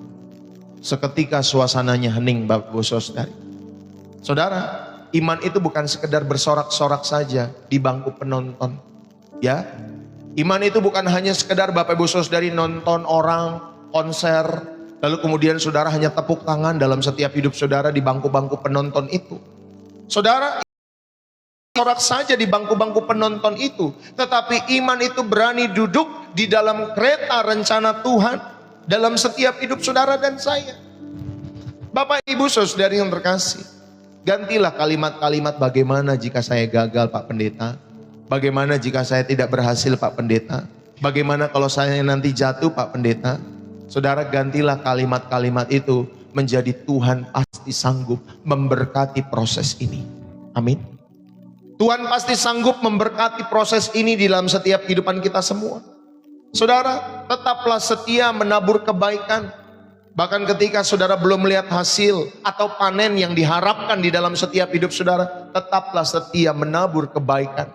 Seketika suasananya hening, Bapak Ibu Saudari. Saudara, iman itu bukan sekedar bersorak-sorak saja di bangku penonton. Ya, iman itu bukan hanya sekedar Bapak Ibu Saudari nonton orang konser, lalu kemudian saudara hanya tepuk tangan dalam setiap hidup saudara di bangku-bangku penonton itu. Saudara, sorak saja di bangku-bangku penonton itu, tetapi iman itu berani duduk di dalam kereta rencana Tuhan dalam setiap hidup saudara dan saya. Bapak Ibu Saudari yang terkasih, gantilah kalimat-kalimat bagaimana jika saya gagal Pak Pendeta, bagaimana jika saya tidak berhasil Pak Pendeta, bagaimana kalau saya nanti jatuh Pak Pendeta. Saudara, gantilah kalimat-kalimat itu menjadi Tuhan pasti sanggup memberkati proses ini. Amin. Tuhan pasti sanggup memberkati proses ini di dalam setiap kehidupan kita semua. Saudara, tetaplah setia menabur kebaikan. Bahkan ketika saudara belum melihat hasil atau panen yang diharapkan di dalam setiap hidup saudara, tetaplah setia menabur kebaikan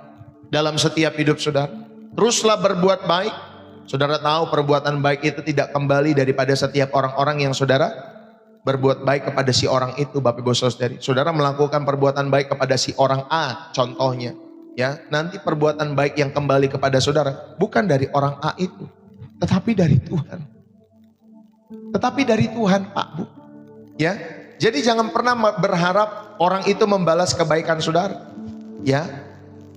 dalam setiap hidup saudara. Teruslah berbuat baik. Saudara tahu perbuatan baik itu tidak kembali daripada setiap orang-orang yang saudara berbuat baik kepada si orang itu, Bapak Ibu Saudari. Saudara melakukan perbuatan baik kepada si orang A contohnya, ya, nanti perbuatan baik yang kembali kepada saudara bukan dari orang A itu, tetapi dari Tuhan. Tetapi dari Tuhan, Pak, Bu. Ya. Jadi jangan pernah berharap orang itu membalas kebaikan saudara. Ya.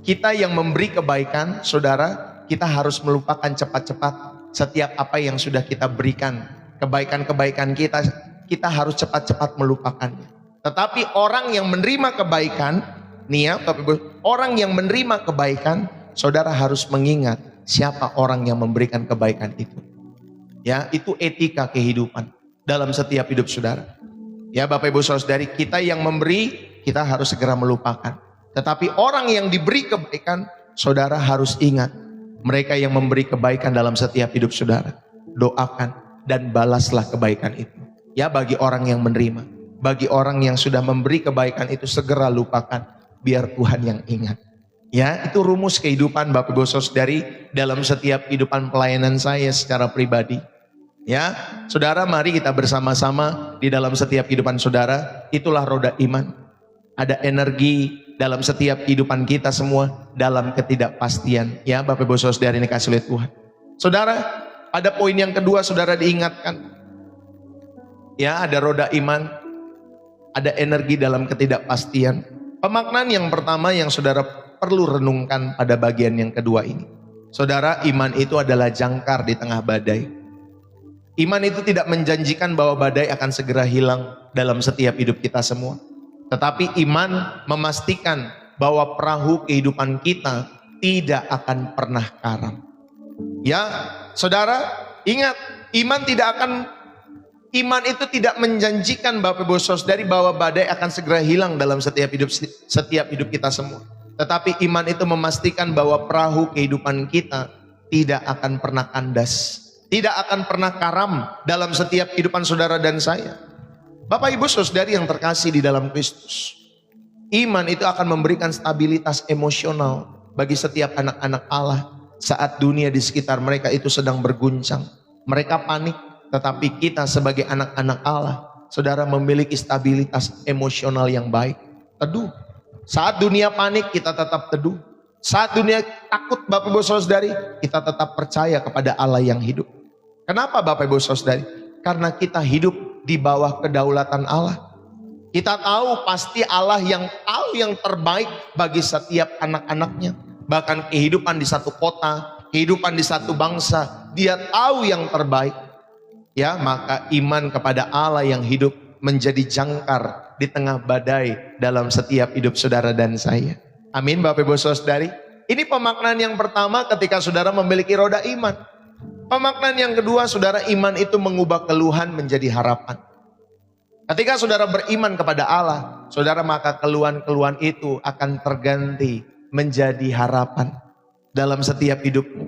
Kita yang memberi kebaikan, saudara, kita harus melupakan cepat-cepat setiap apa yang sudah kita berikan. Kebaikan-kebaikan kita harus cepat-cepat melupakannya. Tetapi orang yang menerima kebaikan, nih ya, Bapak Ibu, orang yang menerima kebaikan, saudara harus mengingat siapa orang yang memberikan kebaikan itu. Ya, itu etika kehidupan dalam setiap hidup saudara. Ya, Bapak Ibu Saudari, kita yang memberi, kita harus segera melupakan. Tetapi orang yang diberi kebaikan, saudara harus ingat. Mereka yang memberi kebaikan dalam setiap hidup saudara, doakan dan balaslah kebaikan itu. Ya, bagi orang yang menerima, bagi orang yang sudah memberi kebaikan itu, segera lupakan, biar Tuhan yang ingat. Ya, itu rumus kehidupan Bapak Ibu Saudari dalam setiap kehidupan pelayanan saya secara pribadi. Ya, saudara, mari kita bersama-sama di dalam setiap kehidupan saudara. Itulah roda iman. Ada energi dalam setiap kehidupan kita semua dalam ketidakpastian. Ya, Bapak Ibu Saudari ini kasih oleh Tuhan. Saudara, pada poin yang kedua saudara diingatkan. Ya, ada roda iman, ada energi dalam ketidakpastian. Pemaknaan yang pertama yang saudara perlu renungkan pada bagian yang kedua ini. Saudara, iman itu adalah jangkar di tengah badai. Iman itu tidak menjanjikan bahwa badai akan segera hilang dalam setiap hidup kita semua. Tetapi iman memastikan bahwa perahu kehidupan kita tidak akan pernah karam. Ya, saudara, ingat, iman itu tidak menjanjikan Bapak Ibu Saudari bahwa badai akan segera hilang dalam setiap hidup kita semua. Tetapi iman itu memastikan bahwa perahu kehidupan kita tidak akan pernah kandas, tidak akan pernah karam dalam setiap kehidupan saudara dan saya. Bapak Ibu Saudari yang terkasih di dalam Kristus, iman itu akan memberikan stabilitas emosional bagi setiap anak-anak Allah saat dunia di sekitar mereka itu sedang berguncang. Mereka panik, tetapi kita sebagai anak-anak Allah, saudara, memiliki stabilitas emosional yang baik. Teduh. Saat dunia panik, kita tetap teduh. Saat dunia takut, Bapak Ibu Saudari, kita tetap percaya kepada Allah yang hidup. Kenapa Bapak Ibu Saudari? Karena kita hidup di bawah kedaulatan Allah. Kita tahu pasti Allah yang tahu yang terbaik bagi setiap anak-anaknya. Bahkan kehidupan di satu kota, kehidupan di satu bangsa, Dia tahu yang terbaik. Ya, maka iman kepada Allah yang hidup menjadi jangkar di tengah badai dalam setiap hidup saudara dan saya. Amin Bapak Ibu Saudari. Ini pemaknaan yang pertama ketika saudara memiliki roda iman. Pemaknaan yang kedua, saudara, iman itu mengubah keluhan menjadi harapan. Ketika saudara beriman kepada Allah, saudara, maka keluhan-keluhan itu akan terganti menjadi harapan dalam setiap hidupmu.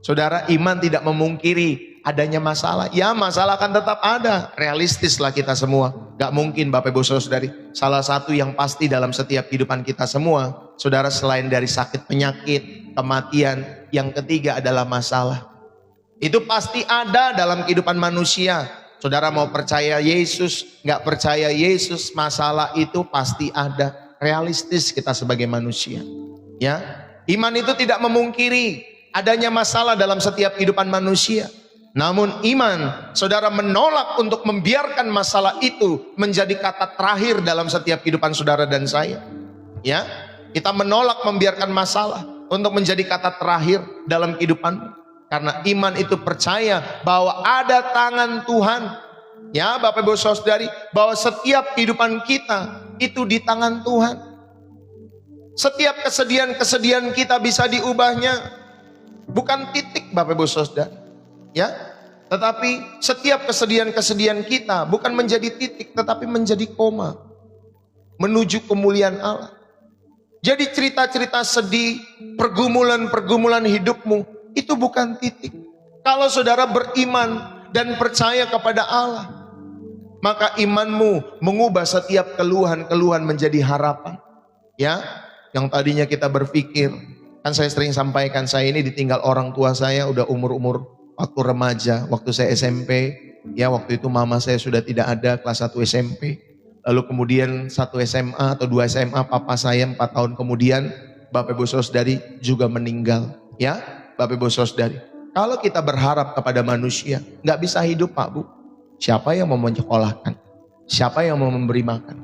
Saudara, iman tidak memungkiri adanya masalah. Ya, masalah akan tetap ada. Realistislah kita semua. Gak mungkin Bapak Ibu Saudari. Salah satu yang pasti dalam setiap kehidupan kita semua, saudara, selain dari sakit penyakit, kematian, yang ketiga adalah masalah. Itu pasti ada dalam kehidupan manusia. Saudara mau percaya Yesus, gak percaya Yesus, masalah itu pasti ada. Realistis kita sebagai manusia. Ya, iman itu tidak memungkiri adanya masalah dalam setiap kehidupan manusia. Namun iman, saudara, menolak untuk membiarkan masalah itu menjadi kata terakhir dalam setiap kehidupan saudara dan saya. Ya, kita menolak membiarkan masalah untuk menjadi kata terakhir dalam kehidupan. Karena iman itu percaya bahwa ada tangan Tuhan. Ya Bapak Ibu Saudari, bahwa setiap kehidupan kita itu di tangan Tuhan. Setiap kesedihan-kesedihan kita bisa diubahnya. Bukan titik Bapak Ibu Saudari. Ya, tetapi setiap kesedihan-kesedihan kita bukan menjadi titik, tetapi menjadi koma. Menuju kemuliaan Allah. Jadi cerita-cerita sedih, pergumulan-pergumulan hidupmu, itu bukan titik. Kalau saudara beriman dan percaya kepada Allah, maka imanmu mengubah setiap keluhan-keluhan menjadi harapan. Ya, yang tadinya kita berpikir, kan saya sering sampaikan, saya ini ditinggal orang tua saya udah umur-umur waktu remaja, waktu saya SMP. Ya, waktu itu mama saya sudah tidak ada, kelas 1 SMP. Lalu kemudian 1 SMA atau 2 SMA, papa saya 4 tahun kemudian, Bapak Ibu Saudari juga meninggal. Ya, Bapak Ibu Saudari, kalau kita berharap kepada manusia, nggak bisa hidup Pak Bu. Siapa yang mau menyekolahkan? Siapa yang mau memberi makan?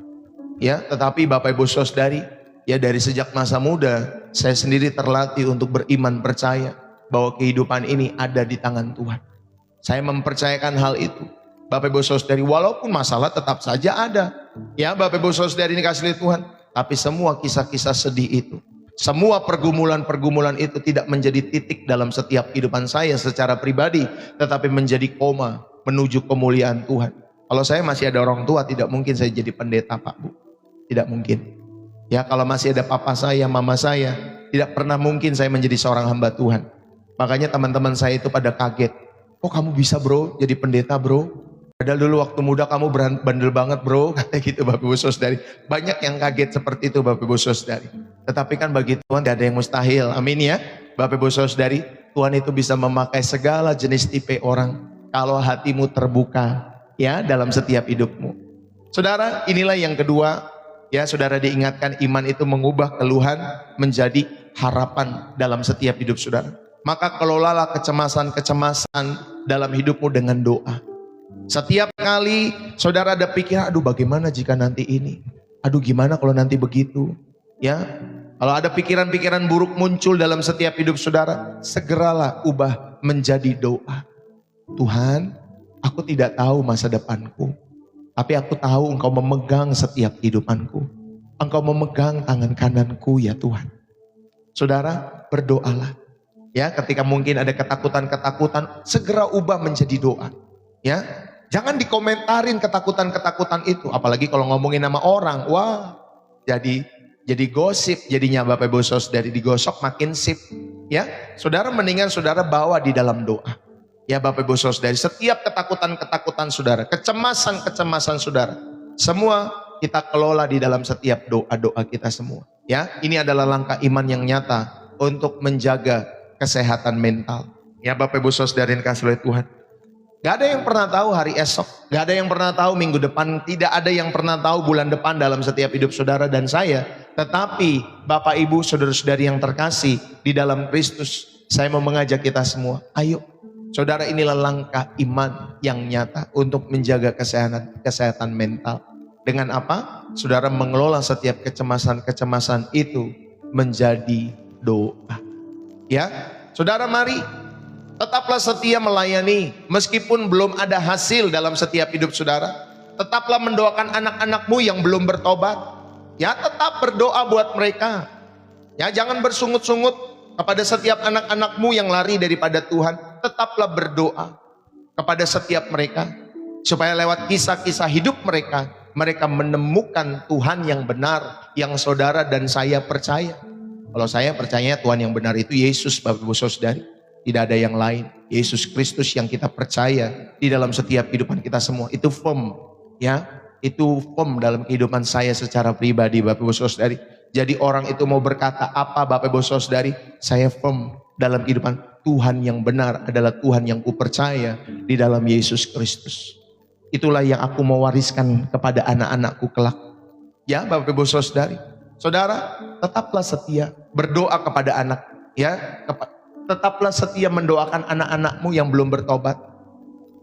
Ya, tetapi Bapak Ibu Saudari, ya dari sejak masa muda, saya sendiri terlatih untuk beriman percaya bahwa kehidupan ini ada di tangan Tuhan. Saya mempercayakan hal itu. Bapak Ibu Saudari, walaupun masalah tetap saja ada. Ya Bapak Ibu Saudari, ini kasih lihat Tuhan. Tapi semua kisah-kisah sedih itu, semua pergumulan-pergumulan itu tidak menjadi titik dalam setiap kehidupan saya secara pribadi, tetapi menjadi koma menuju kemuliaan Tuhan. Kalau saya masih ada orang tua, tidak mungkin saya jadi pendeta Pak Bu. Tidak mungkin. Ya, kalau masih ada papa saya, mama saya, tidak pernah mungkin saya menjadi seorang hamba Tuhan. Makanya teman-teman saya itu pada kaget. Oh kamu bisa bro jadi pendeta bro? Padahal dulu waktu muda kamu bandel banget bro, kata gitu Bapak Ibu Saudari. Banyak yang kaget seperti itu Bapak Ibu Saudari. Tetapi kan bagi Tuhan tidak ada yang mustahil, amin ya. Bapak Ibu Saudari, Tuhan itu bisa memakai segala jenis tipe orang kalau hatimu terbuka ya dalam setiap hidupmu. Saudara, inilah yang kedua ya, saudara diingatkan iman itu mengubah keluhan menjadi harapan dalam setiap hidup saudara. Maka kelolalah kecemasan-kecemasan dalam hidupmu dengan doa. Setiap kali saudara ada pikiran, aduh bagaimana jika nanti ini? Aduh gimana kalau nanti begitu? Ya, kalau ada pikiran-pikiran buruk muncul dalam setiap hidup saudara, segeralah ubah menjadi doa. Tuhan, aku tidak tahu masa depanku, tapi aku tahu Engkau memegang setiap kehidupanku. Engkau memegang tangan kananku ya Tuhan. Saudara, berdoalah. Ya, ketika mungkin ada ketakutan-ketakutan, segera ubah menjadi doa. Ya, jangan dikomentarin ketakutan-ketakutan itu, apalagi kalau ngomongin nama orang. Wah, jadi gosip jadinya Bapak Ibu Saudari, digosok makin sip. Ya, saudara mendingan saudara bawa di dalam doa. Ya Bapak Ibu Saudari, setiap ketakutan-ketakutan saudara, kecemasan-kecemasan saudara, semua kita kelola di dalam setiap doa-doa kita semua. Ya, ini adalah langkah iman yang nyata untuk menjaga kesehatan mental. Ya Bapak Ibu Saudari yang kasih oleh Tuhan. Gak ada yang pernah tahu hari esok, gak ada yang pernah tahu minggu depan, tidak ada yang pernah tahu bulan depan dalam setiap hidup saudara dan saya. Tetapi Bapak Ibu Saudara-saudari yang terkasih di dalam Kristus, saya mau mengajak kita semua, ayo Saudara, inilah langkah iman yang nyata untuk menjaga kesehatan mental. Dengan apa? Saudara mengelola setiap kecemasan itu menjadi doa. Ya, saudara, mari tetaplah setia melayani meskipun belum ada hasil dalam setiap hidup saudara. Tetaplah mendoakan anak-anakmu yang belum bertobat. Ya, tetap berdoa buat mereka. Ya, jangan bersungut-sungut kepada setiap anak-anakmu yang lari daripada Tuhan. Tetaplah berdoa kepada setiap mereka supaya lewat kisah-kisah hidup mereka menemukan Tuhan yang benar, yang saudara dan saya percaya. Kalau saya percaya Tuhan yang benar itu Yesus, Bapak Ibu Saudari. Tidak ada yang lain. Yesus Kristus yang kita percaya di dalam setiap kehidupan kita semua. Itu firm, ya. Itu firm dalam kehidupan saya secara pribadi, Bapak Ibu Saudari. Jadi orang itu mau berkata apa, Bapak Ibu Saudari, saya firm dalam kehidupan Tuhan yang benar adalah Tuhan yang kupercaya di dalam Yesus Kristus. Itulah yang aku mau wariskan kepada anak-anakku kelak. Ya, Bapak Ibu Saudari. Saudara, tetaplah setia berdoa kepada anak, ya. Tetaplah setia mendoakan anak-anakmu yang belum bertobat.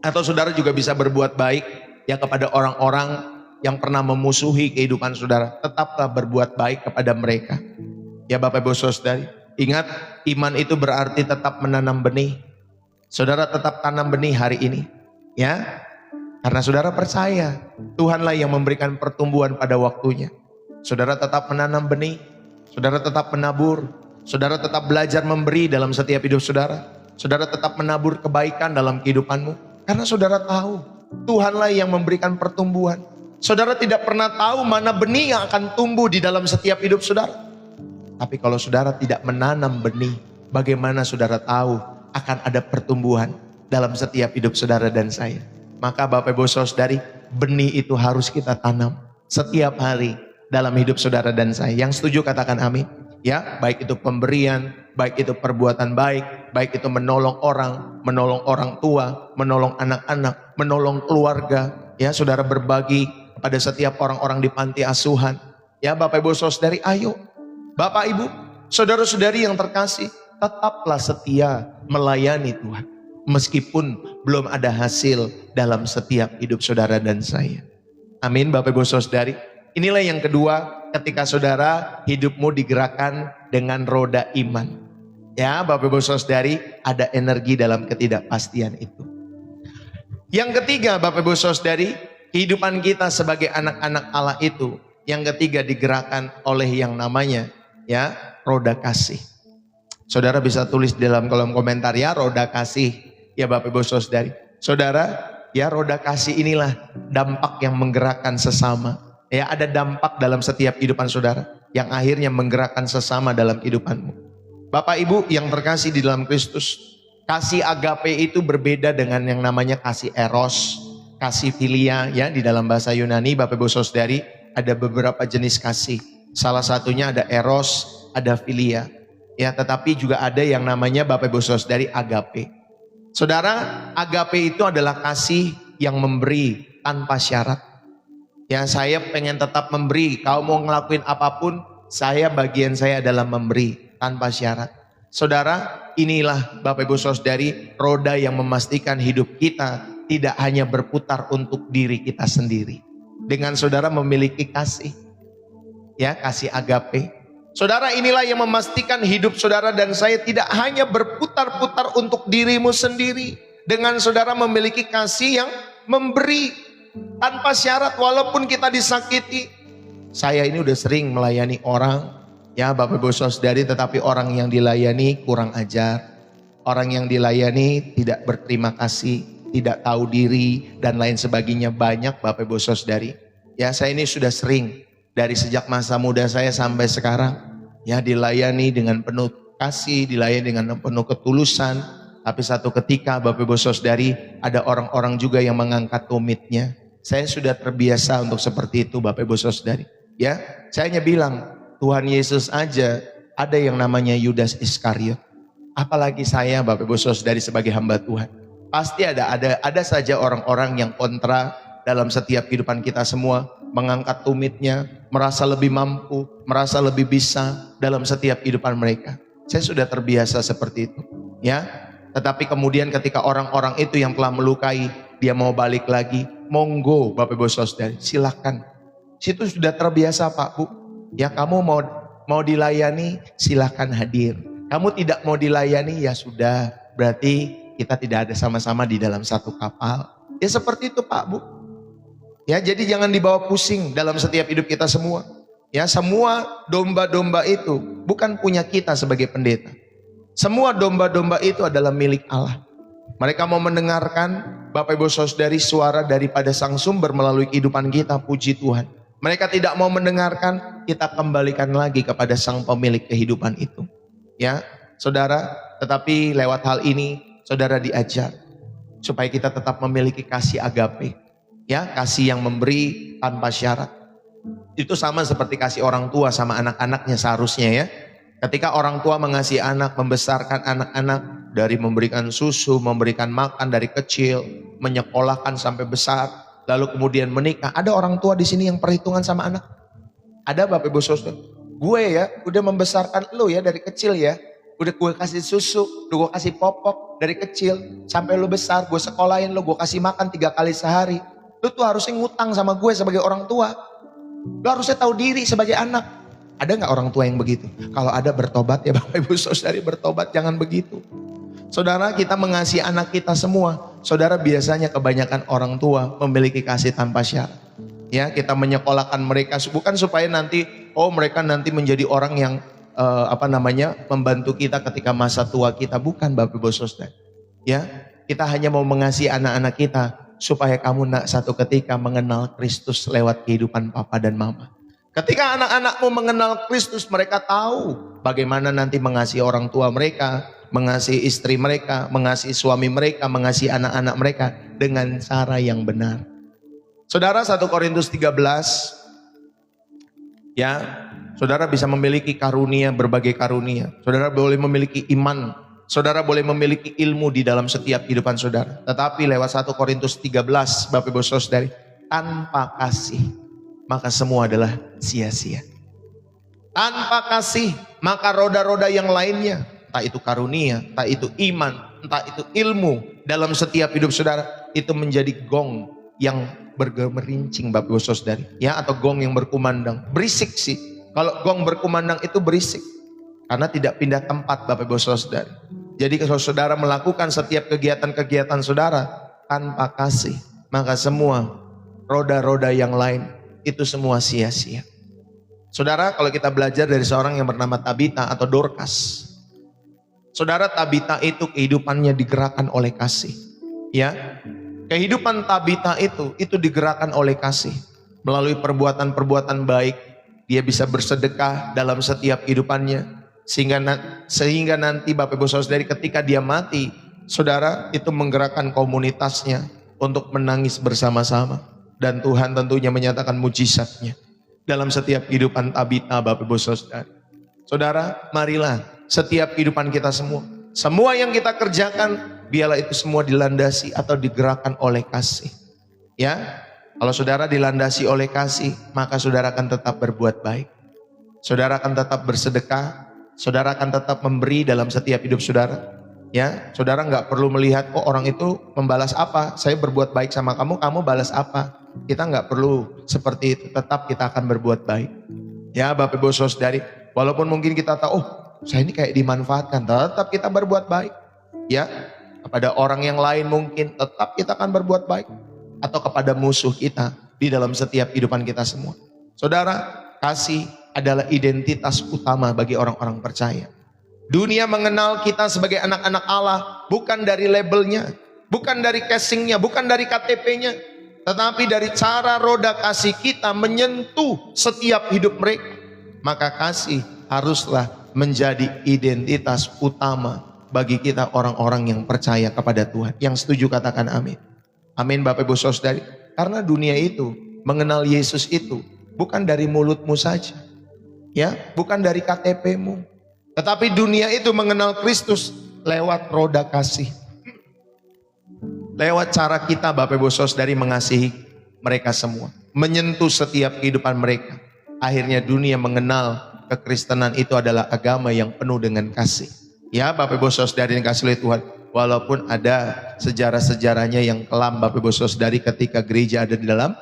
Atau saudara juga bisa berbuat baik ya kepada orang-orang yang pernah memusuhi kehidupan saudara. Tetaplah berbuat baik kepada mereka. Ya, Bapak Ibu Saudari, ingat, iman itu berarti tetap menanam benih. Saudara tetap tanam benih hari ini, ya. Karena saudara percaya Tuhanlah yang memberikan pertumbuhan pada waktunya. Saudara tetap menanam benih, saudara tetap menabur, saudara tetap belajar memberi dalam setiap hidup saudara. Saudara tetap menabur kebaikan dalam kehidupanmu. Karena saudara tahu Tuhanlah yang memberikan pertumbuhan. Saudara tidak pernah tahu mana benih yang akan tumbuh di dalam setiap hidup saudara. Tapi kalau saudara tidak menanam benih, bagaimana saudara tahu akan ada pertumbuhan dalam setiap hidup saudara dan saya? Maka Bapak Ibu Saudari, benih itu harus kita tanam setiap hari dalam hidup saudara dan saya. Yang setuju katakan amin. Ya, baik itu pemberian, baik itu perbuatan baik, baik itu menolong orang tua, menolong anak-anak, menolong keluarga. Ya, saudara berbagi kepada setiap orang-orang di panti asuhan. Ya, Bapak Ibu Saudari, ayo. Bapak Ibu, saudara-saudari yang terkasih, tetaplah setia melayani Tuhan. Meskipun belum ada hasil dalam setiap hidup saudara dan saya. Amin, Bapak Ibu Saudari. Inilah yang kedua, ketika saudara hidupmu digerakkan dengan roda iman. Ya, Bapak Ibu Saudari, ada energi dalam ketidakpastian itu. Yang ketiga, Bapak Ibu Saudari, kehidupan kita sebagai anak-anak Allah itu, yang ketiga digerakkan oleh yang namanya ya roda kasih. Saudara bisa tulis di dalam kolom komentar ya, roda kasih. Ya, Bapak Ibu Saudari. Saudara, ya roda kasih inilah dampak yang menggerakkan sesama. Ya, ada dampak dalam setiap kehidupan saudara yang akhirnya menggerakkan sesama dalam kehidupanmu. Bapak Ibu yang terkasih di dalam Kristus, kasih agape itu berbeda dengan yang namanya kasih eros, kasih filia. Ya, di dalam bahasa Yunani, Bapak Ibu Saudari, ada beberapa jenis kasih. Salah satunya ada eros, ada filia. Ya, tetapi juga ada yang namanya Bapak Ibu Saudari agape. Saudara, agape itu adalah kasih yang memberi tanpa syarat. Ya, saya pengen tetap memberi. Kau mau ngelakuin apapun, bagian saya adalah memberi tanpa syarat. Saudara, inilah Bapak Ibu Saudari, roda yang memastikan hidup kita tidak hanya berputar untuk diri kita sendiri. Dengan saudara memiliki kasih, ya kasih agape. Saudara, inilah yang memastikan hidup saudara dan saya tidak hanya berputar-putar untuk dirimu sendiri. Dengan saudara memiliki kasih yang memberi tanpa syarat walaupun kita disakiti. Saya ini udah sering melayani orang, ya Bapak Ibu Saudari, tetapi orang yang dilayani kurang ajar. Orang yang dilayani tidak berterima kasih, tidak tahu diri dan lain sebagainya, banyak Bapak Ibu Saudari. Ya, saya ini sudah sering dari sejak masa muda saya sampai sekarang, ya dilayani dengan penuh kasih, dilayani dengan penuh ketulusan. Tapi satu ketika Bapak Ibu Saudari, ada orang-orang juga yang mengangkat tumitnya. Saya sudah terbiasa untuk seperti itu Bapak Ibu Saudari. Ya, saya hanya bilang Tuhan Yesus aja ada yang namanya Yudas Iskariot. Apalagi saya Bapak Ibu Saudari sebagai hamba Tuhan. Pasti ada saja orang-orang yang kontra dalam setiap kehidupan kita semua, mengangkat tumitnya, merasa lebih mampu, merasa lebih bisa dalam setiap kehidupan mereka. Saya sudah terbiasa seperti itu. Ya, Tetapi kemudian ketika orang-orang itu yang telah melukai, dia mau balik lagi, monggo Bapak Ibu Saudara, silakan. Situ sudah terbiasa Pak Bu. Ya kamu mau dilayani, silakan hadir. Kamu tidak mau dilayani, ya sudah, berarti kita tidak ada sama-sama di dalam satu kapal. Ya seperti itu Pak Bu. Ya, jadi jangan dibawa pusing dalam setiap hidup kita semua. Ya, semua domba-domba itu bukan punya kita sebagai pendeta. Semua domba-domba itu adalah milik Allah. Mereka mau mendengarkan Bapak Ibu Saudari suara daripada Sang Sumber melalui kehidupan kita, puji Tuhan. Mereka tidak mau mendengarkan, kita kembalikan lagi kepada Sang Pemilik kehidupan itu. Ya, Saudara, tetapi lewat hal ini Saudara diajar supaya kita tetap memiliki kasih agape. Ya, kasih yang memberi tanpa syarat. Itu sama seperti kasih orang tua sama anak-anaknya seharusnya ya. Ketika orang tua mengasihi anak, membesarkan anak-anak dari memberikan susu, memberikan makan dari kecil, menyekolahkan sampai besar, lalu kemudian menikah. Ada orang tua di sini yang perhitungan sama anak? Ada Bapak Ibu Saudara? Gue ya, udah membesarkan lu ya dari kecil ya. Udah gue kasih susu, udah gue kasih popok dari kecil sampai lu besar, gue sekolahin lu, gue kasih makan 3 kali sehari. Lu tuh harusnya ngutang sama gue sebagai orang tua. Lu harusnya tahu diri sebagai anak. Ada gak orang tua yang begitu? Kalau ada bertobat ya Bapak Ibu Saudari, bertobat, jangan begitu. Saudara, kita mengasihi anak kita semua. Saudara, biasanya kebanyakan orang tua memiliki kasih tanpa syarat. Ya, kita menyekolahkan mereka bukan supaya nanti mereka nanti menjadi orang yang membantu kita ketika masa tua kita, bukan Bapak Ibu Saudara. Ya, kita hanya mau mengasihi anak-anak kita supaya kamu satu ketika mengenal Kristus lewat kehidupan papa dan mama. Ketika anak-anakmu mengenal Kristus, mereka tahu bagaimana nanti mengasihi orang tua mereka, mengasihi istri mereka, mengasihi suami mereka, mengasihi anak-anak mereka dengan cara yang benar. Saudara, 1 Korintus 13, ya, saudara bisa memiliki karunia, berbagai karunia. Saudara boleh memiliki iman, saudara boleh memiliki ilmu di dalam setiap kehidupan saudara. Tetapi lewat 1 Korintus 13, Bapak Ibu Saudari, tanpa kasih, maka semua adalah sia-sia. Tanpa kasih, maka roda-roda yang lainnya, entah itu karunia, entah itu iman, entah itu ilmu, dalam setiap hidup saudara, itu menjadi gong yang bergemerincing Bapak Ibu Saudari. Ya, atau gong yang berkumandang. Berisik sih. Kalau gong berkumandang itu berisik. Karena tidak pindah tempat Bapak Ibu Saudari. Jadi kalau saudara melakukan setiap kegiatan-kegiatan saudara tanpa kasih, maka semua roda-roda yang lain itu semua sia-sia. Saudara, kalau kita belajar dari seorang yang bernama Tabita atau Dorcas. Saudara, Tabita itu kehidupannya digerakkan oleh kasih. Ya, kehidupan Tabita itu digerakkan oleh kasih. Melalui perbuatan-perbuatan baik, dia bisa bersedekah dalam setiap kehidupannya. Sehingga nanti Bapak Ibu Saudari ketika dia mati, saudara, itu menggerakkan komunitasnya untuk menangis bersama-sama. Dan Tuhan tentunya menyatakan mujizatnya dalam setiap kehidupan Tabita, Bapak Ibu Saudari. Saudara, marilah setiap kehidupan kita semua yang kita kerjakan, biarlah itu semua dilandasi atau digerakkan oleh kasih. Ya, kalau saudara dilandasi oleh kasih, maka saudara akan tetap berbuat baik. Saudara akan tetap bersedekah. Saudara akan tetap memberi dalam setiap hidup saudara. Ya, saudara nggak perlu melihat orang itu membalas apa. Saya berbuat baik sama kamu, kamu balas apa. Kita nggak perlu seperti itu. Tetap kita akan berbuat baik. Ya, Bapak Ibu Saudari, walaupun mungkin kita tahu, saya ini kayak dimanfaatkan, tetap kita berbuat baik. Ya, kepada orang yang lain mungkin tetap kita akan berbuat baik. Atau kepada musuh kita di dalam setiap kehidupan kita semua. Saudara, kasih adalah identitas utama bagi orang-orang percaya. Dunia mengenal kita sebagai anak-anak Allah bukan dari labelnya, bukan dari casingnya, bukan dari KTP-nya, tetapi dari cara roda kasih kita menyentuh setiap hidup mereka. Maka kasih haruslah menjadi identitas utama bagi kita orang-orang yang percaya kepada Tuhan. Yang setuju katakan amin. Amin Bapak Ibu Saudari. Karena dunia itu mengenal Yesus itu bukan dari mulutmu saja. Ya, bukan dari KTP-mu. Tetapi dunia itu mengenal Kristus lewat roda kasih. Lewat cara kita Bapak Ibu Saudari mengasihi mereka semua. Menyentuh setiap kehidupan mereka. Akhirnya dunia mengenal kekristenan itu adalah agama yang penuh dengan kasih. Ya Bapak Ibu Saudari yang kasih oleh Tuhan. Walaupun ada sejarah-sejarahnya yang kelam Bapak Ibu Saudari ketika gereja ada di dalam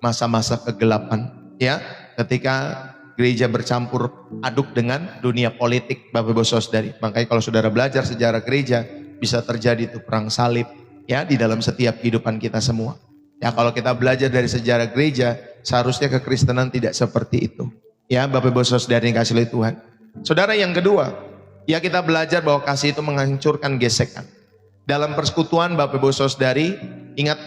masa-masa kegelapan. Ya, ketika gereja bercampur aduk dengan dunia politik Bapak Ibu Saudari. Makanya kalau saudara belajar sejarah gereja, bisa terjadi itu perang salib ya di dalam setiap kehidupan kita semua. Ya, kalau kita belajar dari sejarah gereja, seharusnya kekristenan tidak seperti itu. Ya, Bapak Ibu Saudari yang kasih oleh Tuhan. Saudara, yang kedua, ya kita belajar bahwa kasih itu menghancurkan gesekan. Dalam persekutuan Bapak Ibu Saudari, ingat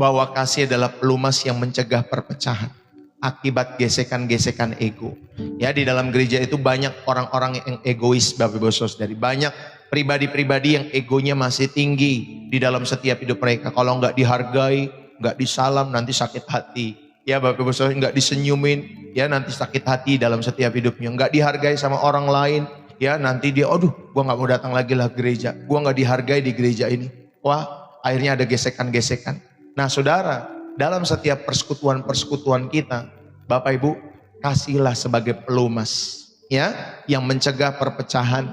bahwa kasih adalah pelumas yang mencegah perpecahan akibat gesekan-gesekan ego. Ya, di dalam gereja itu banyak orang-orang yang egois Bapak Ibu Saudari. Banyak pribadi-pribadi yang egonya masih tinggi di dalam setiap hidup mereka. Kalau nggak dihargai, nggak disalam, nanti sakit hati. Ya Bapak Ibu Saudari, nggak disenyumin, ya nanti sakit hati dalam setiap hidupnya. Nggak dihargai sama orang lain, ya nanti dia, aduh gua nggak mau datang lagi lah gereja. Gua nggak dihargai di gereja ini. Wah, akhirnya ada gesekan-gesekan. Nah saudara, dalam setiap persekutuan-persekutuan kita, Bapak Ibu, kasihlah sebagai pelumas, ya, yang mencegah perpecahan,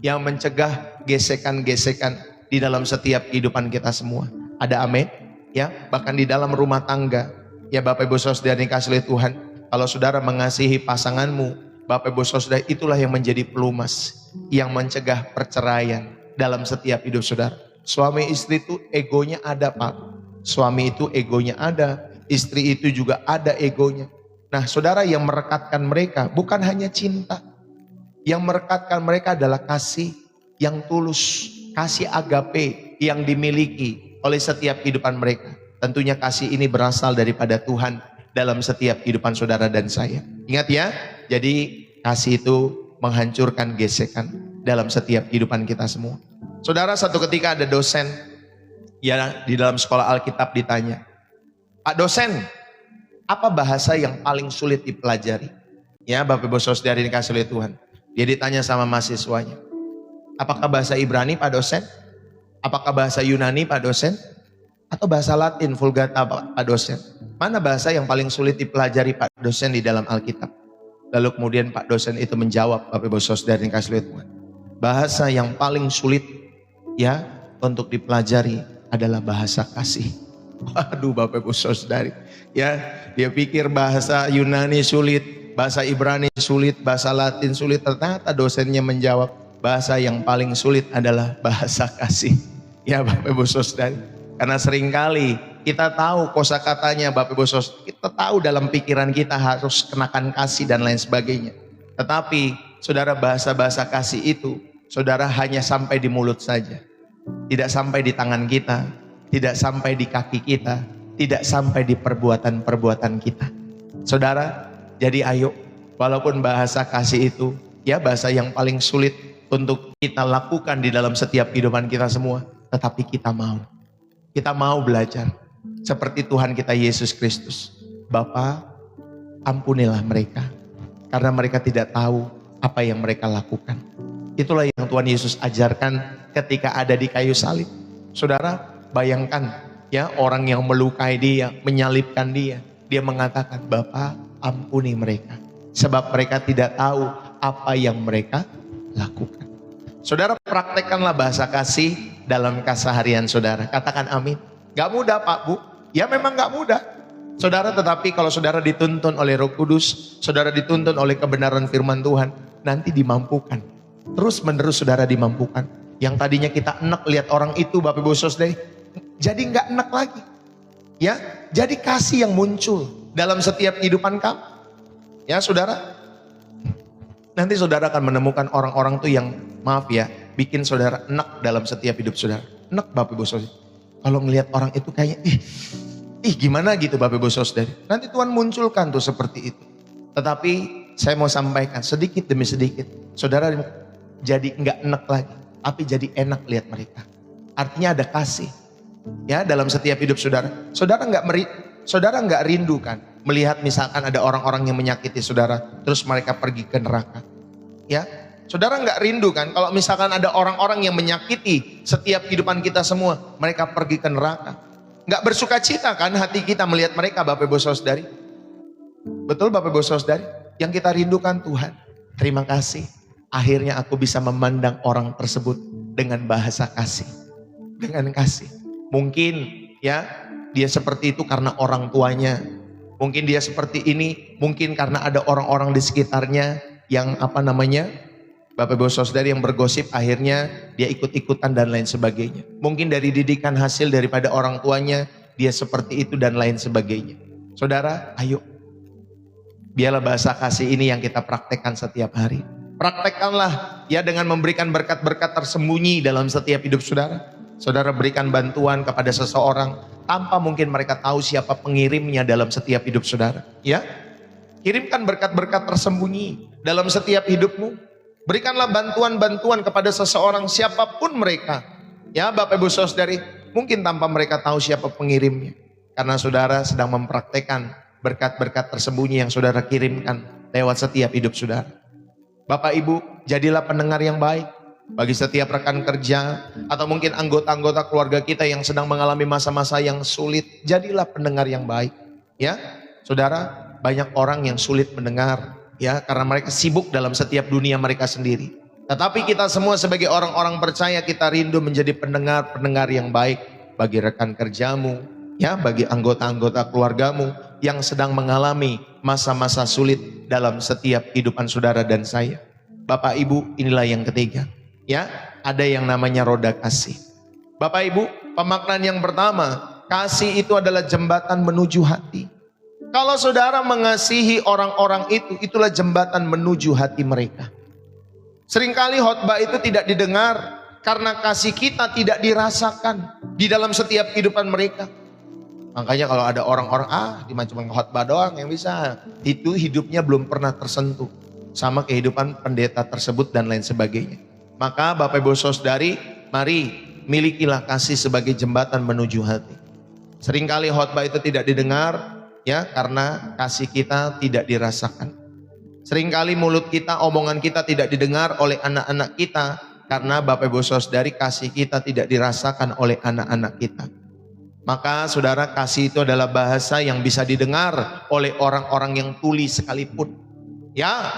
yang mencegah gesekan-gesekan di dalam setiap kehidupan kita semua. Ada amin? Ya, bahkan di dalam rumah tangga, ya Bapak Ibu Saudara dikasih oleh Tuhan, kalau saudara mengasihi pasanganmu, Bapak Ibu Saudara, itulah yang menjadi pelumas, yang mencegah perceraian dalam setiap hidup saudara. Suami istri itu egonya ada Pak. Suami itu egonya ada, istri itu juga ada egonya. Nah saudara, yang merekatkan mereka bukan hanya cinta. Yang merekatkan mereka adalah kasih yang tulus, kasih agape yang dimiliki oleh setiap kehidupan mereka. Tentunya kasih ini berasal daripada Tuhan dalam setiap kehidupan saudara dan saya. Ingat ya, jadi kasih itu menghancurkan gesekan dalam setiap kehidupan kita semua. Saudara, satu ketika ada dosen ya di dalam sekolah Alkitab ditanya, Pak dosen, apa bahasa yang paling sulit dipelajari? Ya Bapak Ibu Saudara dikasih oleh Tuhan. Dia ditanya sama mahasiswanya, apakah bahasa Ibrani Pak dosen? Apakah bahasa Yunani Pak dosen? Atau bahasa Latin Vulgata Pak dosen? Mana bahasa yang paling sulit dipelajari Pak dosen di dalam Alkitab? Lalu kemudian Pak dosen itu menjawab, Bapak Ibu Saudara dikasih oleh Tuhan, bahasa yang paling sulit ya untuk dipelajari adalah bahasa kasih. Waduh Bapak Ibu Saudari, ya dia pikir bahasa Yunani sulit, bahasa Ibrani sulit, bahasa Latin sulit. Ternyata dosennya menjawab, bahasa yang paling sulit adalah bahasa kasih. Ya Bapak Ibu Saudari, karena seringkali kita tahu kosakatanya Bapak Ibu Saudari, kita tahu dalam pikiran kita harus kenakan kasih dan lain sebagainya. Tetapi saudara, bahasa-bahasa kasih itu saudara hanya sampai di mulut saja. Tidak sampai di tangan kita, tidak sampai di kaki kita, tidak sampai di perbuatan-perbuatan kita. Saudara, jadi ayo, walaupun bahasa kasih itu, ya bahasa yang paling sulit untuk kita lakukan di dalam setiap kehidupan kita semua, tetapi kita mau belajar. Seperti Tuhan kita Yesus Kristus. Bapa, ampunilah mereka, karena mereka tidak tahu apa yang mereka lakukan. Itulah yang Tuhan Yesus ajarkan ketika ada di kayu salib. Saudara, bayangkan ya orang yang melukai dia, menyalibkan dia. Dia mengatakan, Bapa ampuni mereka, sebab mereka tidak tahu apa yang mereka lakukan. Saudara, praktekkanlah bahasa kasih dalam keseharian saudara. Katakan amin. Gak mudah Pak Bu, ya memang gak mudah. Saudara, tetapi kalau saudara dituntun oleh Roh Kudus, saudara dituntun oleh kebenaran firman Tuhan, nanti dimampukan. Terus menerus saudara dimampukan. Yang tadinya kita enak lihat orang itu Bapak Ibu Saudara, jadi nggak enak lagi. Ya, jadi kasih yang muncul dalam setiap kehidupan kamu. Ya saudara, nanti saudara akan menemukan orang-orang tuh yang maaf ya, bikin saudara enak dalam setiap hidup saudara. Enak Bapak Ibu Saudara. Kalau ngelihat orang itu kayaknya, gimana gitu Bapak Ibu Saudara. Nanti Tuhan munculkan tuh seperti itu. Tetapi saya mau sampaikan sedikit demi sedikit, saudara jadi nggak enak lagi, tapi jadi enak lihat mereka. Artinya ada kasih, ya dalam setiap hidup saudara. Saudara nggak rindu kan melihat misalkan ada orang-orang yang menyakiti saudara, terus mereka pergi ke neraka. Ya, saudara nggak rindu kan kalau misalkan ada orang-orang yang menyakiti setiap kehidupan kita semua, mereka pergi ke neraka. Nggak bersuka cita kan hati kita melihat mereka Bapak Ibu Saudari. Betul Bapak Ibu Saudari, yang kita rindukan Tuhan, terima kasih. Akhirnya aku bisa memandang orang tersebut dengan bahasa kasih. Dengan kasih. Mungkin ya dia seperti itu karena orang tuanya. Mungkin dia seperti ini, mungkin karena ada orang-orang di sekitarnya yang Bapak Ibu Saudari yang bergosip akhirnya dia ikut-ikutan dan lain sebagainya. Mungkin dari didikan hasil daripada orang tuanya dia seperti itu dan lain sebagainya. Saudara, ayo. Biarlah bahasa kasih ini yang kita praktekkan setiap hari. Praktekkanlah ya dengan memberikan berkat-berkat tersembunyi dalam setiap hidup saudara. Saudara berikan bantuan kepada seseorang tanpa mungkin mereka tahu siapa pengirimnya dalam setiap hidup saudara. Ya, kirimkan berkat-berkat tersembunyi dalam setiap hidupmu. Berikanlah bantuan-bantuan kepada seseorang siapapun mereka. Ya Bapak Ibu Saudari, mungkin tanpa mereka tahu siapa pengirimnya. Karena saudara sedang mempraktekkan berkat-berkat tersembunyi yang saudara kirimkan lewat setiap hidup saudara. Bapak Ibu, jadilah pendengar yang baik bagi setiap rekan kerja atau mungkin anggota-anggota keluarga kita yang sedang mengalami masa-masa yang sulit. Jadilah pendengar yang baik. Ya, saudara, banyak orang yang sulit mendengar ya karena mereka sibuk dalam setiap dunia mereka sendiri. Tetapi kita semua sebagai orang-orang percaya kita rindu menjadi pendengar-pendengar yang baik bagi rekan kerjamu, ya, bagi anggota-anggota keluargamu yang sedang mengalami masa-masa sulit dalam setiap kehidupan saudara dan saya. Bapak Ibu, inilah yang ketiga. Ya, ada yang namanya roda kasih. Bapak Ibu, pemaknaan yang pertama, kasih itu adalah jembatan menuju hati. Kalau saudara mengasihi orang-orang itu, itulah jembatan menuju hati mereka. Seringkali khotbah itu tidak didengar karena kasih kita tidak dirasakan di dalam setiap kehidupan mereka. Makanya kalau ada orang-orang, cuma khotbah doang yang bisa. Itu hidupnya belum pernah tersentuh sama kehidupan pendeta tersebut dan lain sebagainya. Maka Bapak Ibu Saudari, mari milikilah kasih sebagai jembatan menuju hati. Seringkali khotbah itu tidak didengar ya karena kasih kita tidak dirasakan. Seringkali mulut kita, omongan kita tidak didengar oleh anak-anak kita karena Bapak Ibu Saudari kasih kita tidak dirasakan oleh anak-anak kita. Maka saudara, kasih itu adalah bahasa yang bisa didengar oleh orang-orang yang tuli sekalipun. Ya,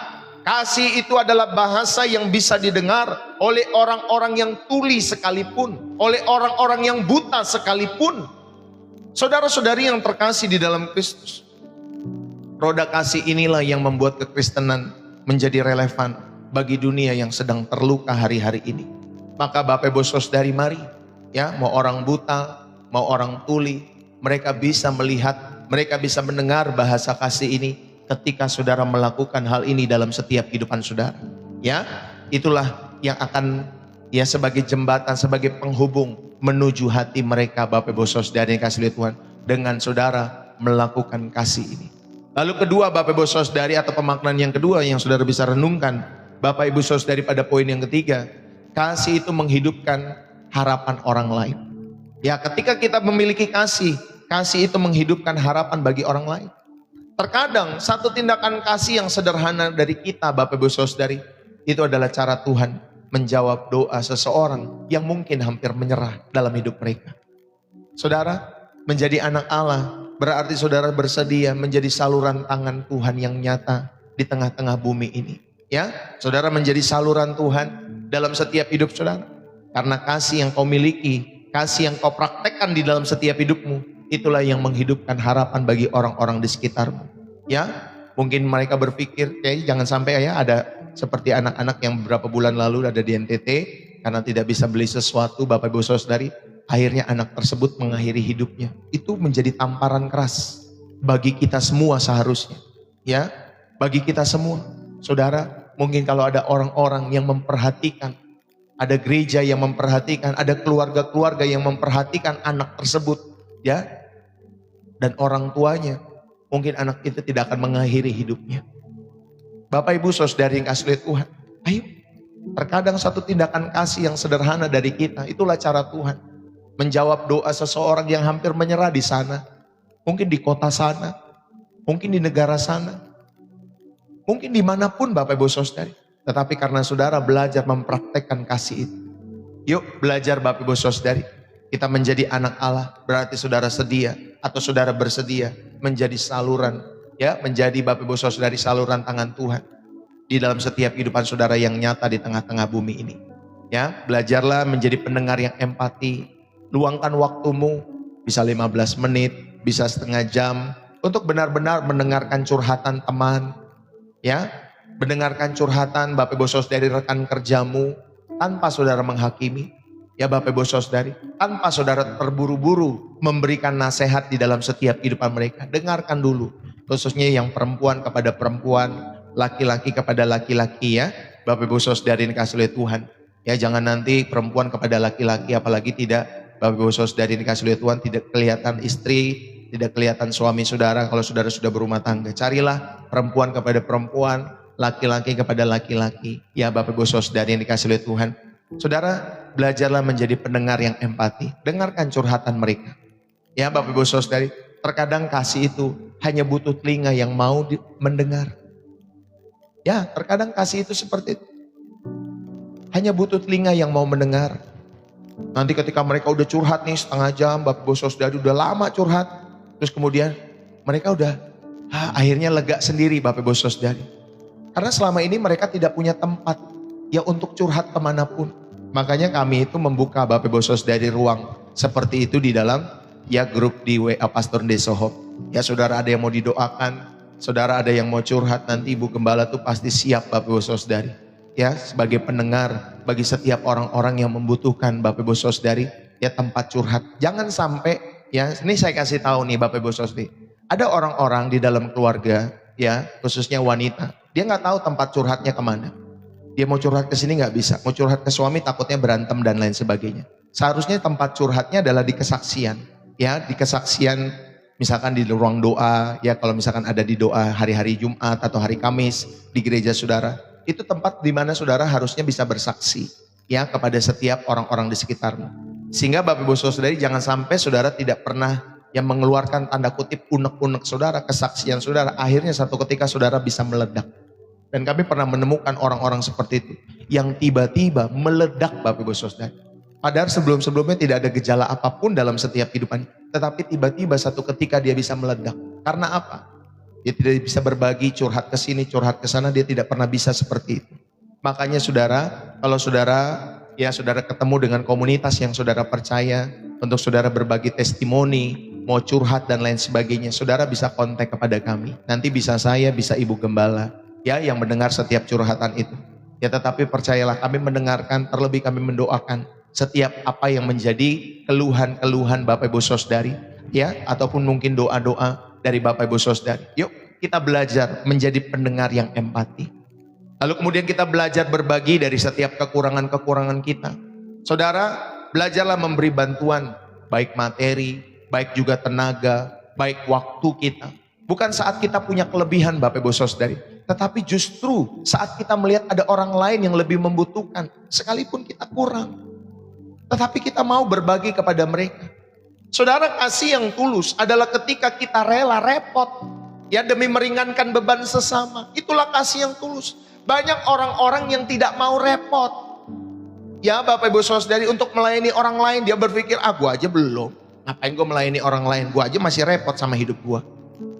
kasih itu adalah bahasa yang bisa didengar oleh orang-orang yang tuli sekalipun, oleh orang-orang yang buta sekalipun. Saudara-saudari yang terkasih di dalam Kristus, roda kasih inilah yang membuat kekristenan menjadi relevan bagi dunia yang sedang terluka hari-hari ini. Maka Bapak Ibu Saudari, mari ya, mau orang buta, mau orang tuli, mereka bisa melihat, mereka bisa mendengar bahasa kasih ini ketika saudara melakukan hal ini dalam setiap kehidupan saudara. Ya, itulah yang akan ya sebagai jembatan, sebagai penghubung menuju hati mereka Bapak Ibu Saudara yang kasih oleh Tuhan dengan saudara melakukan kasih ini. Lalu kedua Bapak Ibu Saudari, atau pemaknaan yang kedua yang saudara bisa renungkan Bapak Ibu Saudari pada poin yang ketiga, kasih itu menghidupkan harapan orang lain. Ya, ketika kita memiliki kasih, kasih itu menghidupkan harapan bagi orang lain. Terkadang satu tindakan kasih yang sederhana dari kita Bapak Ibu Saudari, itu adalah cara Tuhan menjawab doa seseorang yang mungkin hampir menyerah dalam hidup mereka. Saudara, menjadi anak Allah berarti saudara bersedia menjadi saluran tangan Tuhan yang nyata di tengah-tengah bumi ini. Ya, saudara menjadi saluran Tuhan dalam setiap hidup saudara. Karena kasih yang kau miliki, kasih yang kau praktekkan di dalam setiap hidupmu, itulah yang menghidupkan harapan bagi orang-orang di sekitarmu. Ya, mungkin mereka berpikir, jangan sampai ya ada seperti anak-anak yang beberapa bulan lalu ada di NTT karena tidak bisa beli sesuatu, Bapak Ibu Saudari, akhirnya anak tersebut mengakhiri hidupnya. Itu menjadi tamparan keras bagi kita semua seharusnya. Ya, bagi kita semua. Saudara, mungkin kalau ada orang-orang yang memperhatikan, ada gereja yang memperhatikan, ada keluarga-keluarga yang memperhatikan anak tersebut, ya, dan orang tuanya, mungkin anak itu tidak akan mengakhiri hidupnya. Bapak Ibu Saudari yang kasih oleh Tuhan, ayo, terkadang satu tindakan kasih yang sederhana dari kita, itulah cara Tuhan menjawab doa seseorang yang hampir menyerah di sana, mungkin di kota sana, mungkin di negara sana, mungkin dimanapun Bapak Ibu Saudari. Tetapi karena saudara belajar mempraktekkan kasih itu. Yuk belajar Bapak Ibu Saudari. Kita menjadi anak Allah. Berarti saudara sedia atau saudara bersedia menjadi saluran. Ya, menjadi Bapak Ibu Saudari saluran tangan Tuhan. Di dalam setiap kehidupan saudara yang nyata di tengah-tengah bumi ini. Ya, belajarlah menjadi pendengar yang empati. Luangkan waktumu, bisa 15 menit, bisa setengah jam, untuk benar-benar mendengarkan curhatan teman. Ya, mendengarkan curhatan Bapak Ibu Saudari rekan kerjamu, tanpa saudara menghakimi. Ya Bapak Ibu Saudari, tanpa saudara terburu-buru memberikan nasihat di dalam setiap kehidupan mereka. Dengarkan dulu, khususnya yang perempuan kepada perempuan, laki-laki kepada laki-laki ya. Bapak Ibu Saudari dikasih oleh Tuhan. Ya jangan nanti perempuan kepada laki-laki, apalagi tidak Bapak Ibu Saudari dikasih oleh Tuhan, tidak kelihatan istri, tidak kelihatan suami saudara kalau saudara sudah berumah tangga. Carilah perempuan kepada perempuan, laki-laki kepada laki-laki. Ya Bapak Ibu Saudari yang dikasih oleh Tuhan. Saudara, belajarlah menjadi pendengar yang empati. Dengarkan curhatan mereka. Ya Bapak Ibu Saudari, terkadang kasih itu hanya butuh telinga yang mau mendengar. Ya, terkadang kasih itu seperti itu. Hanya butuh telinga yang mau mendengar. Nanti ketika mereka udah curhat nih setengah jam, Bapak Ibu Saudari udah lama curhat. Terus kemudian mereka udah akhirnya lega sendiri Bapak Ibu Saudari. Karena selama ini mereka tidak punya tempat ya untuk curhat kemanapun. Makanya kami itu membuka Bapak Ibu Saudari ruang seperti itu di dalam ya grup di WA Pastor Desa Hope. Ya saudara ada yang mau didoakan, saudara ada yang mau curhat, nanti Ibu Gembala tuh pasti siap Bapak Ibu Saudari. Ya sebagai pendengar bagi setiap orang-orang yang membutuhkan Bapak Ibu Saudari ya tempat curhat. Jangan sampai ya ini saya kasih tahu nih Bapak Ibu Saudari. Ada orang-orang di dalam keluarga ya khususnya wanita. Dia nggak tahu tempat curhatnya kemana. Dia mau curhat ke sini nggak bisa. Mau curhat ke suami takutnya berantem dan lain sebagainya. Seharusnya tempat curhatnya adalah di kesaksian. Ya di kesaksian misalkan di ruang doa. Ya kalau misalkan ada di doa hari-hari Jumat atau hari Kamis di gereja saudara. Itu tempat di mana saudara harusnya bisa bersaksi ya kepada setiap orang-orang di sekitarmu. Sehingga Bapak Ibu Saudari jangan sampai saudara tidak pernah yang mengeluarkan tanda kutip unek-unek saudara, kesaksian saudara. Akhirnya satu ketika saudara bisa meledak. Dan kami pernah menemukan orang-orang seperti itu yang tiba-tiba meledak Bapak Ibu Saudari. Padahal sebelum-sebelumnya tidak ada gejala apapun dalam setiap kehidupan. Tetapi tiba-tiba satu ketika dia bisa meledak. Karena apa? Dia tidak bisa berbagi, curhat ke sini, curhat ke sana, dia tidak pernah bisa seperti itu. Makanya saudara, kalau saudara ketemu dengan komunitas yang saudara percaya, untuk saudara berbagi testimoni, mau curhat dan lain sebagainya, saudara bisa kontak kepada kami. Nanti bisa saya, bisa Ibu Gembala, ya yang mendengar setiap curhatan itu. Ya tetapi percayalah kami mendengarkan, terlebih kami mendoakan setiap apa yang menjadi keluhan-keluhan Bapak Ibu Saudari, ya ataupun mungkin doa-doa dari Bapak Ibu Saudari. Yuk kita belajar menjadi pendengar yang empati. Lalu kemudian kita belajar berbagi dari setiap kekurangan-kekurangan kita. Saudara, belajarlah memberi bantuan, baik materi, baik juga tenaga, baik waktu kita. Bukan saat kita punya kelebihan Bapak Ibu Saudari, tetapi justru saat kita melihat ada orang lain yang lebih membutuhkan, sekalipun kita kurang. Tetapi kita mau berbagi kepada mereka. Saudara, kasih yang tulus adalah ketika kita rela repot ya demi meringankan beban sesama. Itulah kasih yang tulus. Banyak orang-orang yang tidak mau repot. Ya Bapak Ibu Saudari untuk melayani orang lain dia berpikir, gua aja belum. Ngapain gue melayani orang lain? Gua aja masih repot sama hidup gua.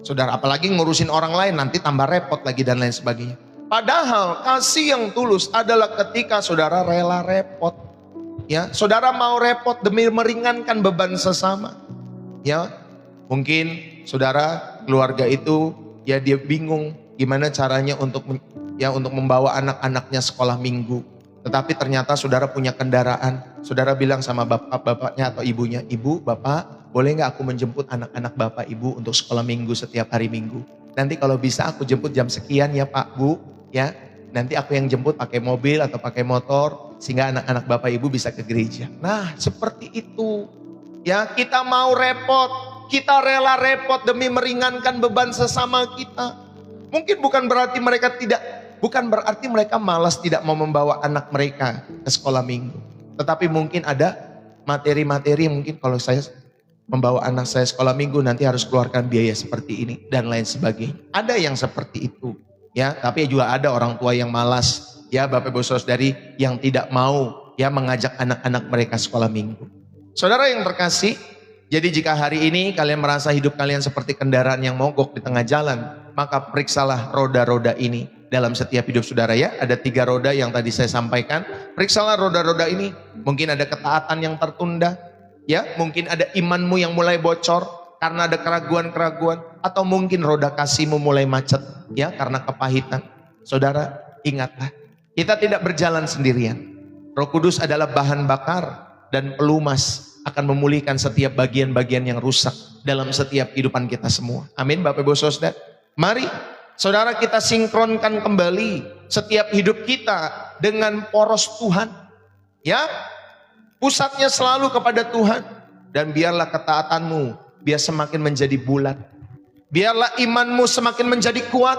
Saudara, apalagi ngurusin orang lain nanti tambah repot lagi dan lain sebagainya. Padahal kasih yang tulus adalah ketika saudara rela repot. Ya, saudara mau repot demi meringankan beban sesama. Ya, mungkin saudara keluarga itu ya dia bingung gimana caranya untuk membawa anak-anaknya sekolah minggu. Tetapi ternyata saudara punya kendaraan. Saudara bilang sama bapaknya atau ibunya, "Ibu, Bapak, boleh nggak aku menjemput anak-anak Bapak Ibu untuk sekolah minggu setiap hari Minggu? Nanti kalau bisa aku jemput jam sekian ya Pak, Bu, ya. Nanti aku yang jemput pakai mobil atau pakai motor sehingga anak-anak Bapak Ibu bisa ke gereja." Nah, seperti itu. Ya, kita mau repot, kita rela repot demi meringankan beban sesama kita. Mungkin bukan berarti mereka malas tidak mau membawa anak mereka ke sekolah minggu. Tetapi mungkin ada materi-materi mungkin kalau saya membawa anak saya sekolah minggu nanti harus keluarkan biaya seperti ini dan lain sebagainya. Ada yang seperti itu. Ya, tapi juga ada orang tua yang malas, ya Bapak Ibu Saudari yang tidak mau ya mengajak anak-anak mereka sekolah minggu. Saudara yang terkasih, jadi jika hari ini kalian merasa hidup kalian seperti kendaraan yang mogok di tengah jalan, maka periksalah roda-roda ini. dalam setiap hidup saudara ya. Ada 3 roda yang tadi saya sampaikan. Periksalah roda-roda ini. Mungkin ada ketaatan yang tertunda, ya. Mungkin ada imanmu yang mulai bocor karena ada keraguan-keraguan, atau mungkin roda kasihmu mulai macet, ya, karena kepahitan. Saudara, ingatlah, kita tidak berjalan sendirian. Roh Kudus adalah bahan bakar dan pelumas, akan memulihkan setiap bagian-bagian yang rusak dalam setiap kehidupan kita semua. Amin, Bapak Ibu Saudara. Mari saudara kita sinkronkan kembali setiap hidup kita dengan poros Tuhan. Ya, pusatnya selalu kepada Tuhan. Dan biarlah ketaatanmu biar semakin menjadi bulat. Biarlah imanmu semakin menjadi kuat.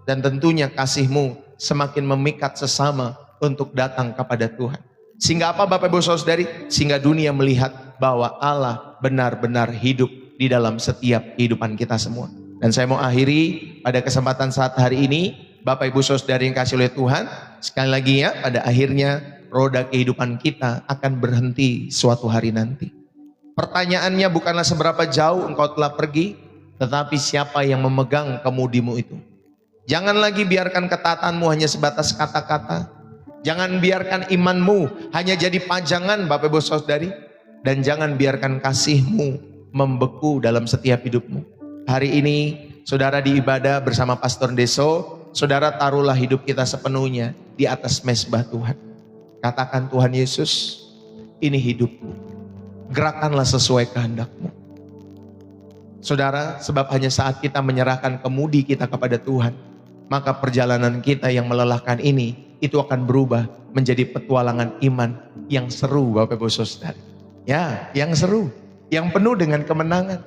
Dan tentunya kasihmu semakin memikat sesama untuk datang kepada Tuhan. Sehingga apa Bapak Ibu Saudari? Sehingga dunia melihat bahwa Allah benar-benar hidup di dalam setiap kehidupan kita semua. Dan saya mau akhiri pada kesempatan saat hari ini, Bapak Ibu Saudari yang kasih oleh Tuhan, sekali lagi ya, pada akhirnya roda kehidupan kita akan berhenti suatu hari nanti. Pertanyaannya bukanlah seberapa jauh engkau telah pergi, tetapi siapa yang memegang kemudimu itu. Jangan lagi biarkan ketaatanmu hanya sebatas kata-kata. Jangan biarkan imanmu hanya jadi pajangan Bapak Ibu Saudari. Dan jangan biarkan kasihmu membeku dalam setiap hidupmu. Hari ini saudara di ibadah bersama Pastor Deso, saudara taruhlah hidup kita sepenuhnya di atas mezbah Tuhan. Katakan, Tuhan Yesus, ini hidupku. Gerakanlah sesuai kehendakmu. Saudara, sebab hanya saat kita menyerahkan kemudi kita kepada Tuhan, maka perjalanan kita yang melelahkan ini, itu akan berubah menjadi petualangan iman yang seru Bapak Ibu Saudara. Ya, yang seru, yang penuh dengan kemenangan.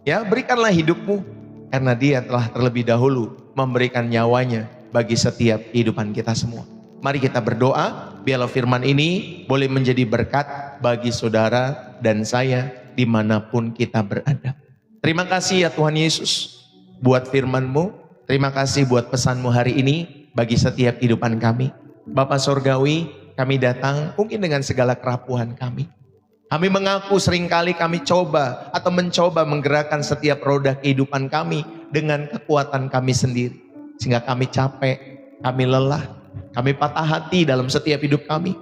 Ya, berikanlah hidupmu, karena Dia telah terlebih dahulu memberikan nyawanya bagi setiap kehidupan kita semua. Mari kita berdoa, biarlah firman ini boleh menjadi berkat bagi saudara dan saya dimanapun kita berada. Terima kasih ya Tuhan Yesus buat firman-Mu. Terima kasih buat pesan-Mu hari ini bagi setiap kehidupan kami. Bapa Sorgawi, kami datang mungkin dengan segala kerapuhan kami. Kami mengaku seringkali kami coba atau mencoba menggerakkan setiap roda kehidupan kami dengan kekuatan kami sendiri. Sehingga kami capek, kami lelah, kami patah hati dalam setiap hidup kami.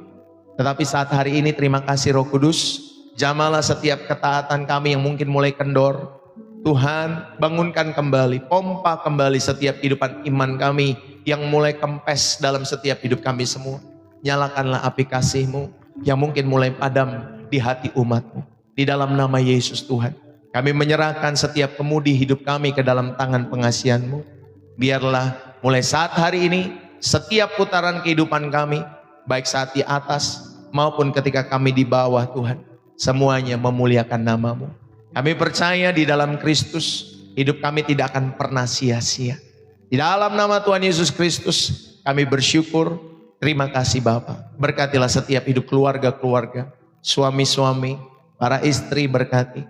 Tetapi saat hari ini terima kasih Roh Kudus, jamahlah setiap ketaatan kami yang mungkin mulai kendor. Tuhan, bangunkan kembali, pompa kembali setiap kehidupan iman kami yang mulai kempes dalam setiap hidup kami semua. Nyalakanlah api kasih-Mu yang mungkin mulai padam di hati umat-Mu. Di dalam nama Yesus Tuhan, kami menyerahkan setiap kemudi hidup kami ke dalam tangan pengasihan-Mu. Biarlah mulai saat hari ini, setiap putaran kehidupan kami, baik saat di atas maupun ketika kami di bawah Tuhan, semuanya memuliakan nama-Mu. Kami percaya di dalam Kristus, hidup kami tidak akan pernah sia-sia. Di dalam nama Tuhan Yesus Kristus, kami bersyukur. Terima kasih Bapa. Berkatilah setiap hidup keluarga-keluarga, suami-suami, para istri berkati,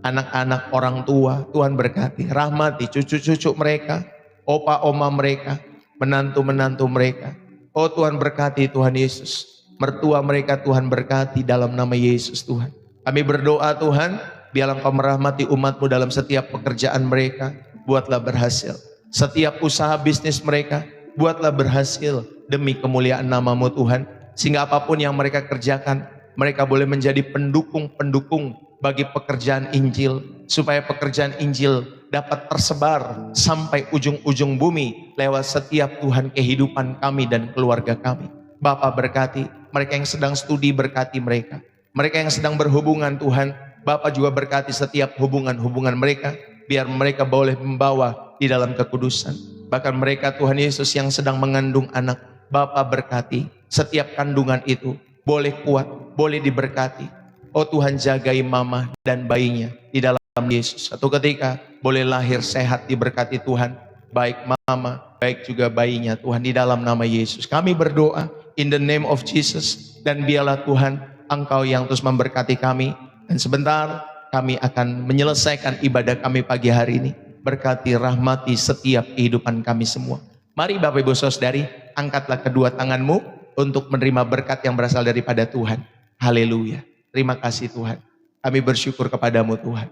anak-anak, orang tua, Tuhan berkati. Rahmati cucu-cucu mereka, opa-oma mereka, menantu-menantu mereka. Oh Tuhan berkati Tuhan Yesus. Mertua mereka Tuhan berkati dalam nama Yesus Tuhan. Kami berdoa Tuhan, biarlah Engkau merahmati umat-Mu dalam setiap pekerjaan mereka, buatlah berhasil. Setiap usaha bisnis mereka, buatlah berhasil demi kemuliaan nama-Mu Tuhan. Sehingga apapun yang mereka kerjakan, mereka boleh menjadi pendukung-pendukung bagi pekerjaan Injil. Supaya pekerjaan Injil dapat tersebar sampai ujung-ujung bumi lewat setiap Tuhan kehidupan kami dan keluarga kami. Bapa berkati, mereka yang sedang studi berkati mereka. Mereka yang sedang berhubungan Tuhan, Bapa juga berkati setiap hubungan-hubungan mereka, biar mereka boleh membawa di dalam kekudusan. Bahkan mereka Tuhan Yesus yang sedang mengandung anak, Bapa berkati setiap kandungan itu boleh kuat, boleh diberkati. Oh Tuhan, jagai mama dan bayinya di dalam Yesus. Satu ketika boleh lahir sehat diberkati Tuhan, baik mama, baik juga bayinya Tuhan, di dalam nama Yesus. Kami berdoa in the name of Jesus, dan biarlah Tuhan Engkau yang terus memberkati kami. Dan sebentar kami akan menyelesaikan ibadah kami pagi hari ini. Berkati, rahmati setiap kehidupan kami semua. Mari Bapak Ibu Saudari, angkatlah kedua tanganmu untuk menerima berkat yang berasal daripada Tuhan. Haleluya. Terima kasih Tuhan. Kami bersyukur kepadamu Tuhan.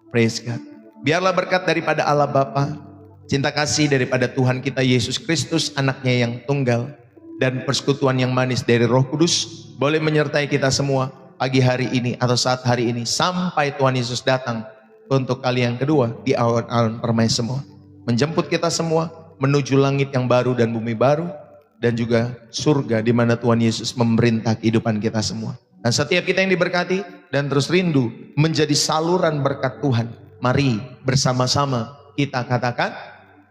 Praise God. Biarlah berkat daripada Allah Bapa, cinta kasih daripada Tuhan kita Yesus Kristus, anaknya yang tunggal, dan persekutuan yang manis dari Roh Kudus boleh menyertai kita semua pagi hari ini atau saat hari ini sampai Tuhan Yesus datang untuk kali yang kedua di awan-awan permai semua, menjemput kita semua menuju langit yang baru dan bumi baru, dan juga surga di mana Tuhan Yesus memerintah kehidupan kita semua. Dan setiap kita yang diberkati dan terus rindu menjadi saluran berkat Tuhan, mari bersama-sama kita katakan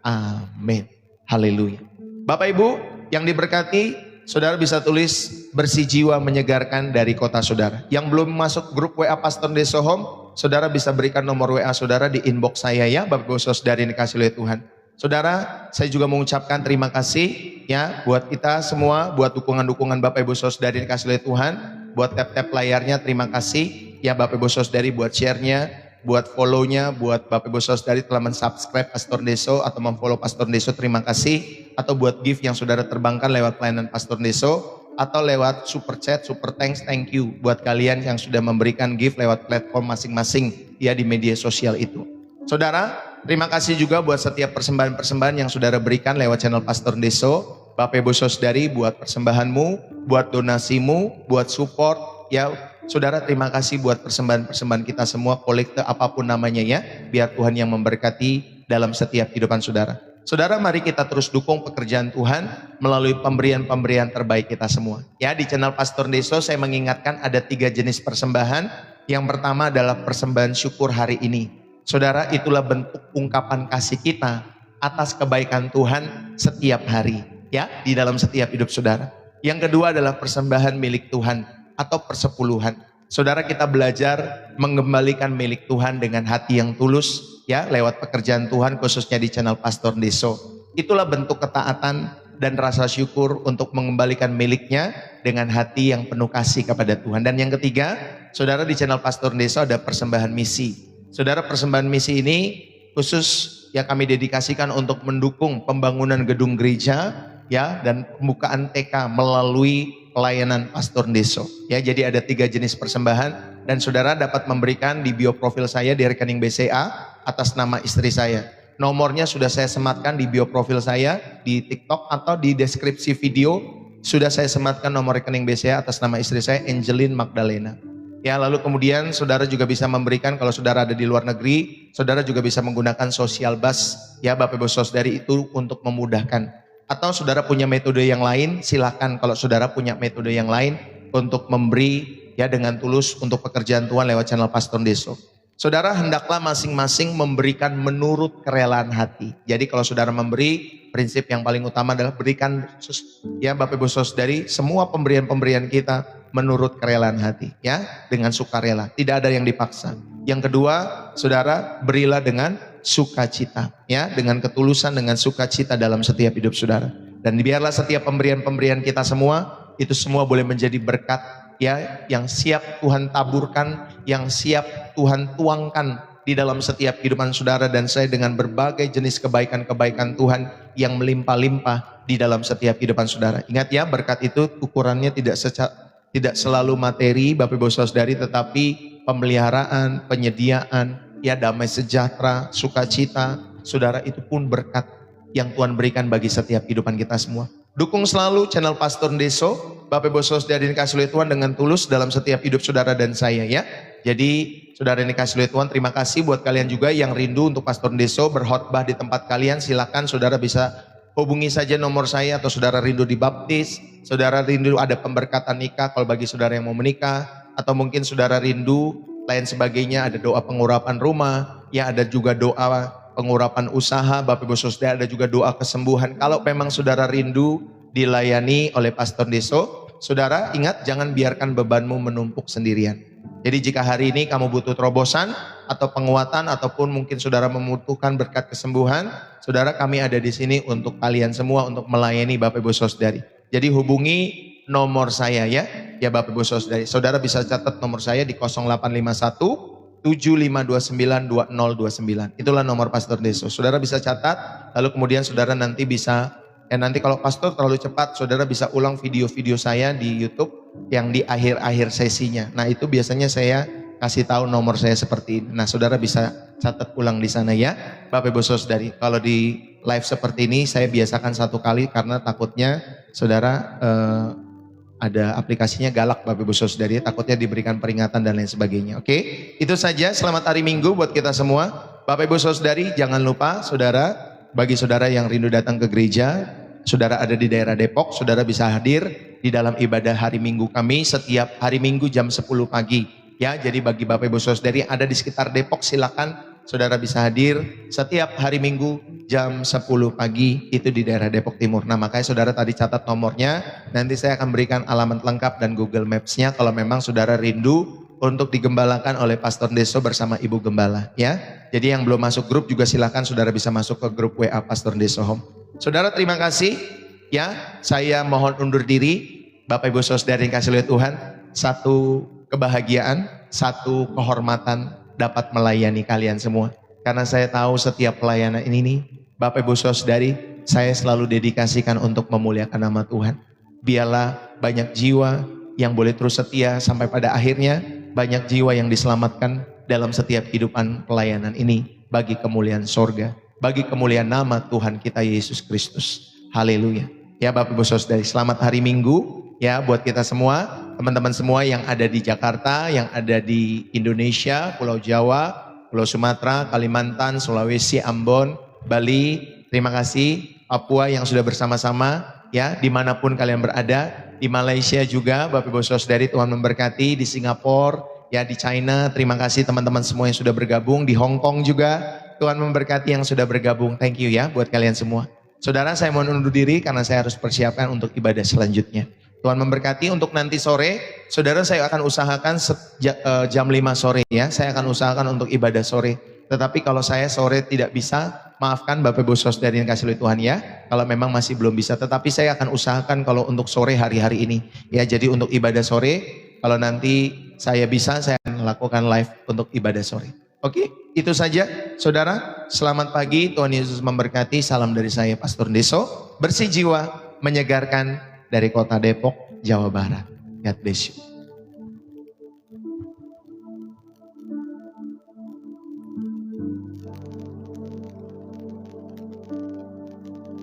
amin. Haleluya. Bapak Ibu yang diberkati, saudara bisa tulis bersih jiwa menyegarkan dari kota saudara. Yang belum masuk grup WA Pastor Deso Home, saudara bisa berikan nomor WA saudara di inbox saya ya, Bapak Ibu saudara yang dikasih oleh Tuhan. Saudara, saya juga mengucapkan terima kasih ya buat kita semua, buat dukungan-dukungan Bapak Ibu saudara yang dikasih oleh Tuhan, buat tap-tap layarnya terima kasih ya Bapak Ibu saudari, buat share-nya, buat follow-nya, buat Bapak Ibu saudari telah mensubscribe Pastor Deso atau memfollow Pastor Deso, terima kasih. Atau buat gift yang saudara terbangkan lewat pelayanan Pastor Deso, atau lewat super chat, super thanks, thank you buat kalian yang sudah memberikan gift lewat platform masing-masing ya di media sosial itu. Saudara, terima kasih juga buat setiap persembahan-persembahan yang saudara berikan lewat channel Pastor Deso. Bapak Ibu saudari, buat persembahanmu, buat donasimu, buat support ya. Saudara, terima kasih buat persembahan-persembahan kita semua, kolekte apapun namanya ya. Biar Tuhan yang memberkati dalam setiap kehidupan saudara. Saudara, mari kita terus dukung pekerjaan Tuhan melalui pemberian-pemberian terbaik kita semua. Ya, di channel Pastor Deso saya mengingatkan ada 3 jenis persembahan. Yang pertama adalah persembahan syukur hari ini. Saudara, itulah bentuk ungkapan kasih kita atas kebaikan Tuhan setiap hari ya, di dalam setiap hidup saudara. Yang kedua adalah persembahan milik Tuhan atau persepuluhan. Saudara, kita belajar mengembalikan milik Tuhan dengan hati yang tulus ya, lewat pekerjaan Tuhan khususnya di channel Pastor Deso. Itulah bentuk ketaatan dan rasa syukur untuk mengembalikan miliknya dengan hati yang penuh kasih kepada Tuhan. Dan yang ketiga, saudara, di channel Pastor Deso ada persembahan misi. Saudara, persembahan misi ini khusus yang kami dedikasikan untuk mendukung pembangunan gedung gereja ya, dan pembukaan TK melalui pelayanan Pastor Deso. Ya, jadi ada 3 jenis persembahan dan saudara dapat memberikan di bio profil saya di rekening BCA atas nama istri saya. Nomornya sudah saya sematkan di bio profil saya di TikTok atau di deskripsi video. Sudah saya sematkan nomor rekening BCA atas nama istri saya, Angelin Magdalena. Ya, lalu kemudian saudara juga bisa memberikan kalau saudara ada di luar negeri, saudara juga bisa menggunakan social bus ya Bapak Ibu saudari itu untuk memudahkan. Atau saudara punya metode yang lain, silakan kalau saudara punya metode yang lain untuk memberi ya dengan tulus untuk pekerjaan Tuhan lewat channel Pastor Deso. Saudara, hendaklah masing-masing memberikan menurut kerelaan hati. Jadi kalau saudara memberi, prinsip yang paling utama adalah berikan ya Bapak Ibu saudari semua pemberian-pemberian kita menurut kerelaan hati ya, dengan sukarela, tidak ada yang dipaksa. Yang kedua, saudara, berilah dengan sukacita ya, dengan ketulusan, dengan sukacita dalam setiap hidup saudara. Dan biarlah setiap pemberian-pemberian kita semua itu semua boleh menjadi berkat ya, yang siap Tuhan taburkan, yang siap Tuhan tuangkan di dalam setiap kehidupan saudara dan saya dengan berbagai jenis kebaikan-kebaikan Tuhan yang melimpah-limpah di dalam setiap kehidupan saudara. Ingat ya, berkat itu ukurannya tidak selalu materi Bapak Ibu saudari, tetapi pemeliharaan, penyediaan, ya damai sejahtera, sukacita, saudara, itu pun berkat yang Tuhan berikan bagi setiap kehidupan kita semua. Dukung selalu channel Pastor Deso, Bapak Ibu saudari yang dikasih oleh Tuhan dengan tulus dalam setiap hidup saudara dan saya ya. Jadi saudara yang dikasih oleh Tuhan, terima kasih buat kalian juga yang rindu untuk Pastor Deso berkhotbah di tempat kalian. Silakan saudara bisa hubungi saja nomor saya, atau saudara rindu dibaptis, saudara rindu ada pemberkatan nikah kalau bagi saudara yang mau menikah, atau mungkin saudara rindu lain sebagainya, ada doa pengurapan rumah, ya ada juga doa pengurapan usaha, Bapak Ibu saudara, ada juga doa kesembuhan. Kalau memang saudara rindu dilayani oleh Pastor Deso, saudara ingat jangan biarkan bebanmu menumpuk sendirian. Jadi jika hari ini kamu butuh terobosan atau penguatan, ataupun mungkin saudara membutuhkan berkat kesembuhan, saudara, kami ada di sini untuk kalian semua untuk melayani Bapak Ibu saudari. Jadi hubungi nomor saya ya Bapak Ibu saudari. Saudara bisa catat nomor saya di 0851 7529 2029. Itulah nomor Pastor Deso. Saudara bisa catat, lalu kemudian saudara nanti bisa nanti kalau pastor terlalu cepat, saudara bisa ulang video-video saya di YouTube yang di akhir-akhir sesinya. Nah, itu biasanya saya kasih tahu nomor saya seperti ini. Nah, saudara bisa catat ulang di sana ya. Bapak Ibu Saudari, kalau di live seperti ini saya biasakan 1 kali karena takutnya saudara ada aplikasinya galak Bapak Ibu Saudari, takutnya diberikan peringatan dan lain sebagainya. Oke, itu saja. Selamat hari Minggu buat kita semua. Bapak Ibu Saudari, jangan lupa saudara, bagi saudara yang rindu datang ke gereja, saudara ada di daerah Depok, saudara bisa hadir di dalam ibadah hari Minggu kami setiap hari Minggu jam 10 pagi. Ya, jadi bagi Bapak Ibu Saudari ada di sekitar Depok, silakan saudara bisa hadir setiap hari Minggu jam 10 pagi itu di daerah Depok Timur. Nah, makanya saudara tadi catat nomornya, nanti saya akan berikan alamat lengkap dan Google Maps-nya kalau memang saudara rindu untuk digembalakan oleh Pastor Deso bersama Ibu Gembala ya. Jadi yang belum masuk grup juga silakan saudara bisa masuk ke grup WA Pastor Deso Home. Saudara terima kasih ya. Saya mohon undur diri. Bapak Ibu Saudari yang kasih oleh Tuhan, satu kebahagiaan, satu kehormatan dapat melayani kalian semua. Karena saya tahu setiap pelayanan ini nih, Bapak Ibu Saudari, saya selalu dedikasikan untuk memuliakan nama Tuhan. Biarlah banyak jiwa yang boleh terus setia sampai pada akhirnya, banyak jiwa yang diselamatkan dalam setiap kehidupan pelayanan ini bagi kemuliaan sorga, bagi kemuliaan nama Tuhan kita Yesus Kristus. Haleluya. Ya Bapak Ibu Saudari, selamat hari Minggu ya buat kita semua, teman-teman semua yang ada di Jakarta, yang ada di Indonesia, Pulau Jawa, Pulau Sumatera, Kalimantan, Sulawesi, Ambon, Bali. Terima kasih Papua yang sudah bersama-sama ya dimanapun kalian berada. Di Malaysia juga Bapak Ibu Saudari, Tuhan memberkati. Di Singapura, ya di China, terima kasih teman-teman semua yang sudah bergabung. Di Hong Kong juga Tuhan memberkati yang sudah bergabung. Thank you ya buat kalian semua. Saudara, saya mohon undur diri karena saya harus persiapkan untuk ibadah selanjutnya. Tuhan memberkati. Untuk nanti sore, saudara, saya akan usahakan jam 5 sore ya. Saya akan usahakan untuk ibadah sore. Tetapi kalau saya sore tidak bisa, maafkan Bapak Ibu Saudari yang kasih oleh Tuhan ya. Kalau memang masih belum bisa, tetapi saya akan usahakan kalau untuk sore hari-hari ini. Ya, jadi untuk ibadah sore, kalau nanti saya bisa, saya akan lakukan live untuk ibadah sore. Oke, itu saja saudara. Selamat pagi, Tuhan Yesus memberkati. Salam dari saya Pastor Deso. Bersih jiwa, menyegarkan dari kota Depok, Jawa Barat. God bless you.